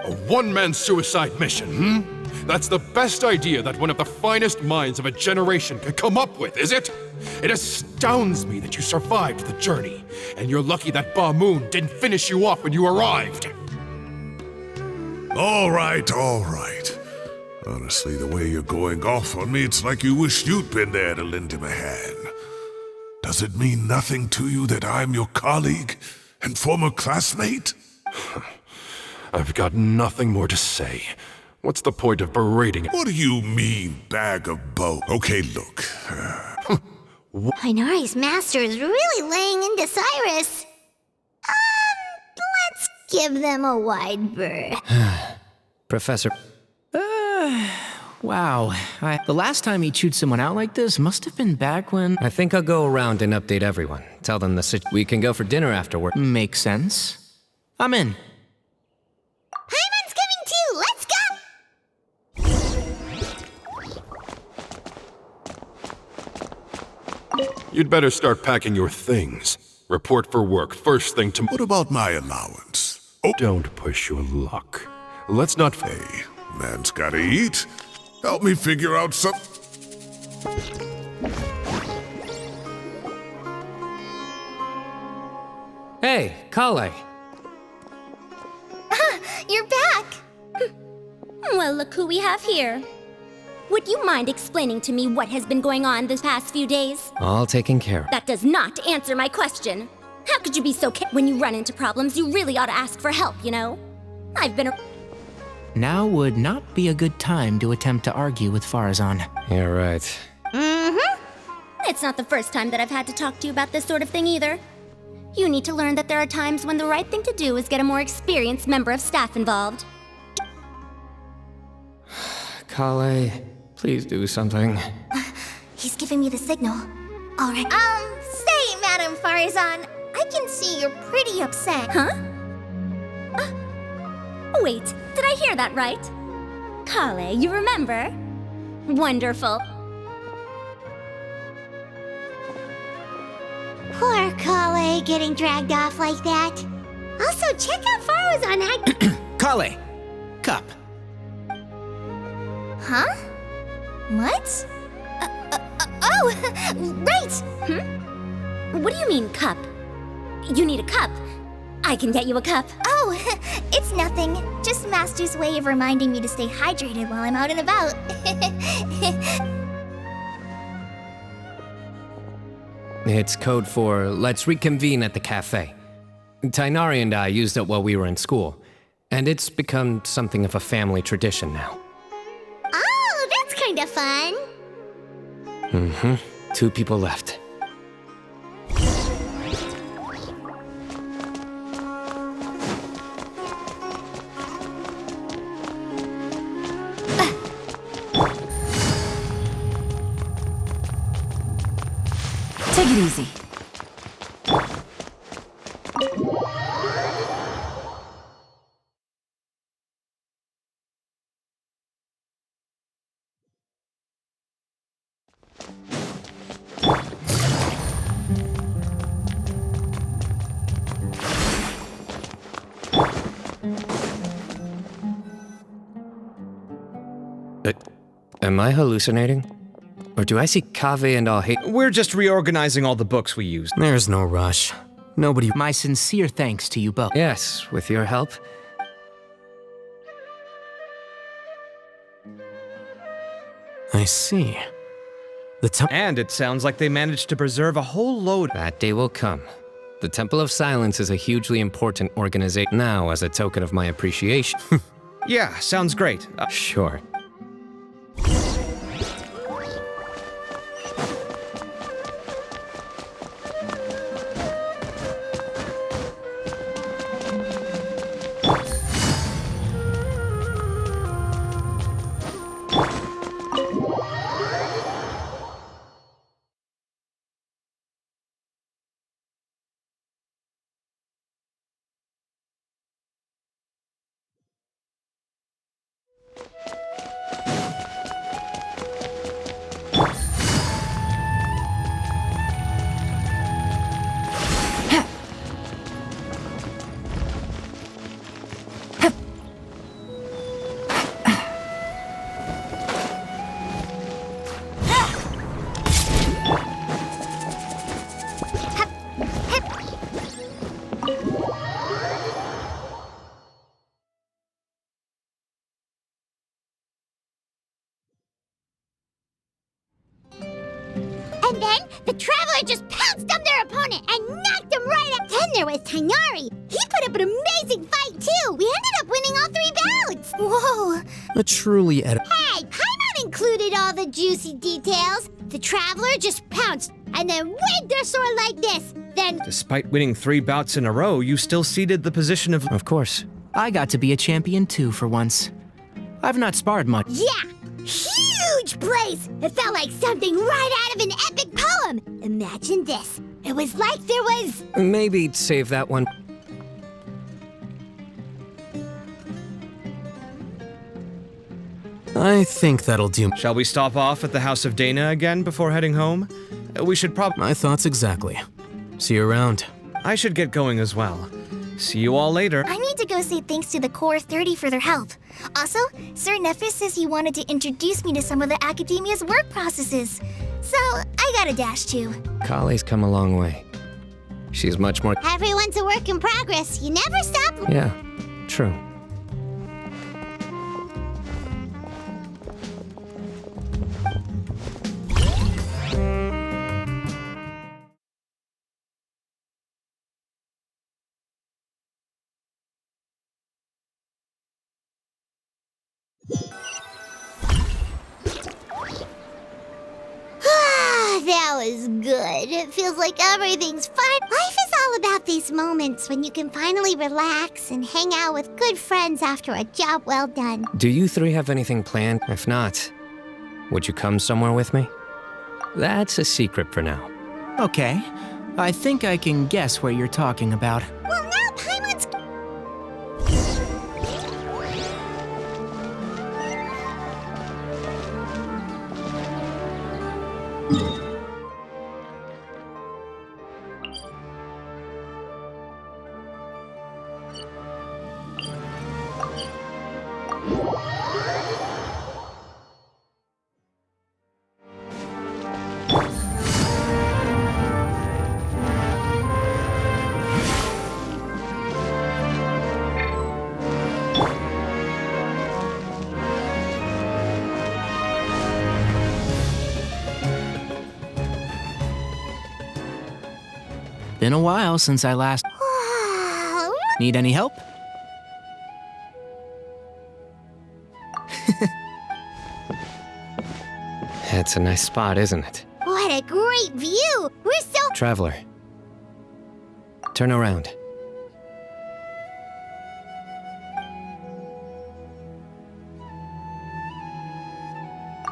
A one-man suicide mission, That's the best idea that one of the finest minds of a generation could come up with, is it? It astounds me that you survived the journey, and you're lucky that Ba Moon didn't finish you off when you arrived. All right. Honestly, the way you're going off on me, it's like you wish you'd been there to lend him a hand. Does it mean nothing to you that I'm your colleague and former classmate? I've got nothing more to say. What's the point of berating? What do you mean, bag of bones? Okay, look. Inari's master is really laying into Cyrus. Let's give them a wide berth. Professor. Wow. The last time he chewed someone out like this must have been back when... I think I'll go around and update everyone. Tell them we can go for dinner afterward. Makes sense. I'm in. Paimon's coming too! Let's go! You'd better start packing your things. Report for work first thing tomorrow. What about my allowance? Oh, don't push your luck. Let's not... Hey, man's gotta eat. Help me figure out some... Hey, Kale. You're back! Well, look who we have here. Would you mind explaining to me what has been going on this past few days? All taken care of. That does not answer my question. How could you be so when you run into problems, you really ought to ask for help, you know? I've been Now would not be a good time to attempt to argue with Farazan. You're right. Mm-hmm. It's not the first time that I've had to talk to you about this sort of thing either. You need to learn that there are times when the right thing to do is get a more experienced member of staff involved. Kale, please do something. He's giving me the signal. All right. Say, Madam Farazan, I can see you're pretty upset. Huh? Wait, did I hear that right? Kale, you remember? Wonderful. Poor Kale getting dragged off like that. Also, check out Farazan. Kale! Cup. Huh? What? Oh, right! What do you mean, cup? You need a cup. I can get you a cup. Oh, it's nothing. Just Master's way of reminding me to stay hydrated while I'm out and about. It's code for let's reconvene at the cafe. Tighnari and I used it while we were in school, and it's become something of a family tradition now. Oh, that's kind of fun. Mm-hmm. 2 people left. Take it easy. Am I hallucinating? Or do I see Kaveh and all hate? We're just reorganizing all the books we used. There's no rush. Nobody... My sincere thanks to you both. Yes, with your help. I see. And it sounds like they managed to preserve a whole load. That day will come. The Temple of Silence is a hugely important organization now as a token of my appreciation. Yeah, sounds great. Sure. And then the Traveler just pounced on their opponent and knocked him right out. Then there was Tainari. He put up an amazing fight too. We ended up winning all 3 bouts. Whoa. A truly Hey, Paimon included all the juicy details. The Traveler just pounced and then waved their sword like this. Then, Despite winning 3 bouts in a row, you still ceded the position of... Of course. I got to be a champion too for once. I've not sparred much. yeah, huge place. It felt like something right out of an epic poem. Imagine this. It was like there was... Maybe save that one. I think that'll do. Shall we stop off at the House of Dana again before heading home? We should probably... My thoughts exactly. See you around. I should get going as well. See you all later. I need to go say thanks to the Core 30 for their help. Also, Sir Nephis says he wanted to introduce me to some of the Academia's work processes. So, I gotta dash too. Kale's come a long way. She's much more... Everyone's a work in progress. You never stop. Yeah, true. That was good. It feels like everything's fine. Life is all about these moments when you can finally relax and hang out with good friends after a job well done. Do you 3 have anything planned? If not, would you come somewhere with me? That's a secret for now. Okay. I think I can guess what you're talking about. Well, now Paimon's... Been a while since I last... Need any help? It's a nice spot, isn't it? What a great view! We're so... Traveler. Turn around.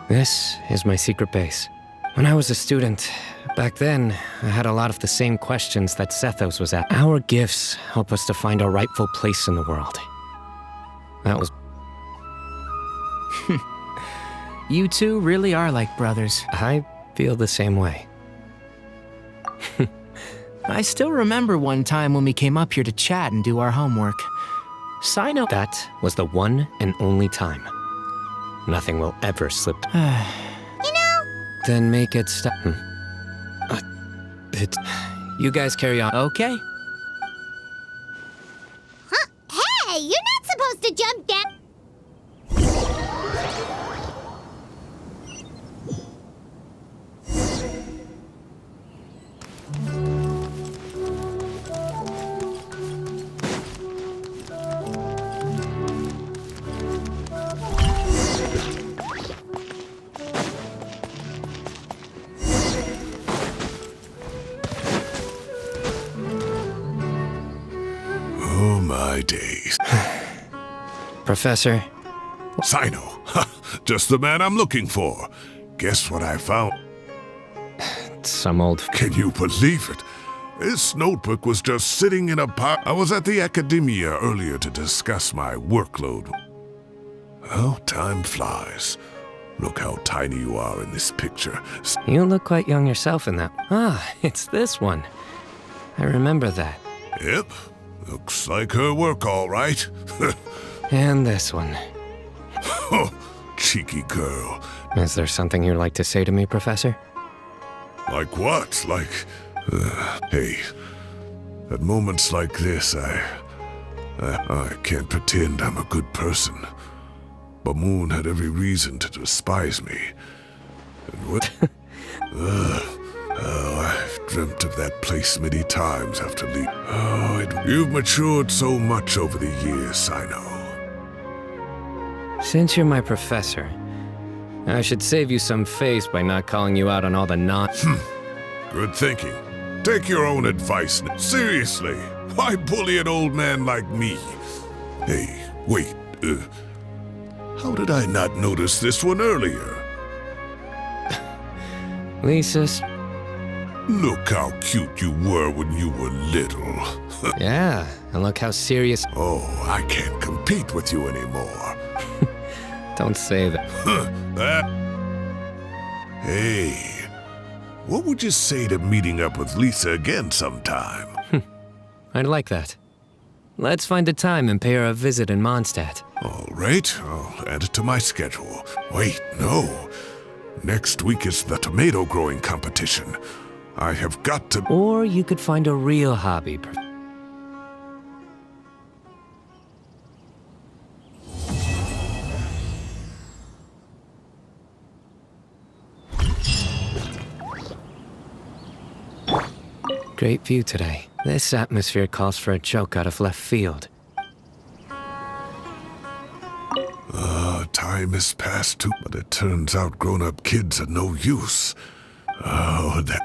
This is my secret base. When I was a student, back then, I had a lot of the same questions that Sethos was at. Our gifts help us to find our rightful place in the world. That was... You two really are like brothers. I feel the same way. I still remember one time when we came up here to chat and do our homework. Cyno... That was the one and only time. Nothing will ever slip. Then make it stop. You guys carry on. Okay. Huh? Hey, you're not supposed to jump down. Oh, my days. Professor? Cyno. Just the man I'm looking for. Guess what I found? Some old... Can you believe it? This notebook was just sitting in a pile. I was at the Academia earlier to discuss my workload. Oh, time flies. Look how tiny you are in this picture. You look quite young yourself in that. Ah, it's this one. I remember that. Yep. Looks like her work, all right. And this one. Oh, cheeky girl. Is there something you'd like to say to me, Professor? Like what? Like... hey, at moments like this, I can't pretend I'm a good person. But Moon had every reason to despise me. And what... Oh, I've dreamt of that place many times after leaving. You've matured so much over the years, Cyno. Since you're my professor, I should save you some face by not calling you out on all the Good thinking. Take your own advice. Seriously, why bully an old man like me? Hey, wait, how did I not notice this one earlier? Lisa's. Look how cute you were when you were little. Yeah, and look how serious. Oh, I can't compete with you anymore. Don't say that. Hey, what would you say to meeting up with Lisa again sometime? I'd like that. Let's find a time and pay her a visit in Mondstadt. All right, I'll add it to my schedule. Wait, no. Next week is the tomato growing competition. I have got to... Or you could find a real hobby. Great view today. This atmosphere calls for a joke out of left field. Time has passed too, but it turns out grown-up kids are no use. Oh, that...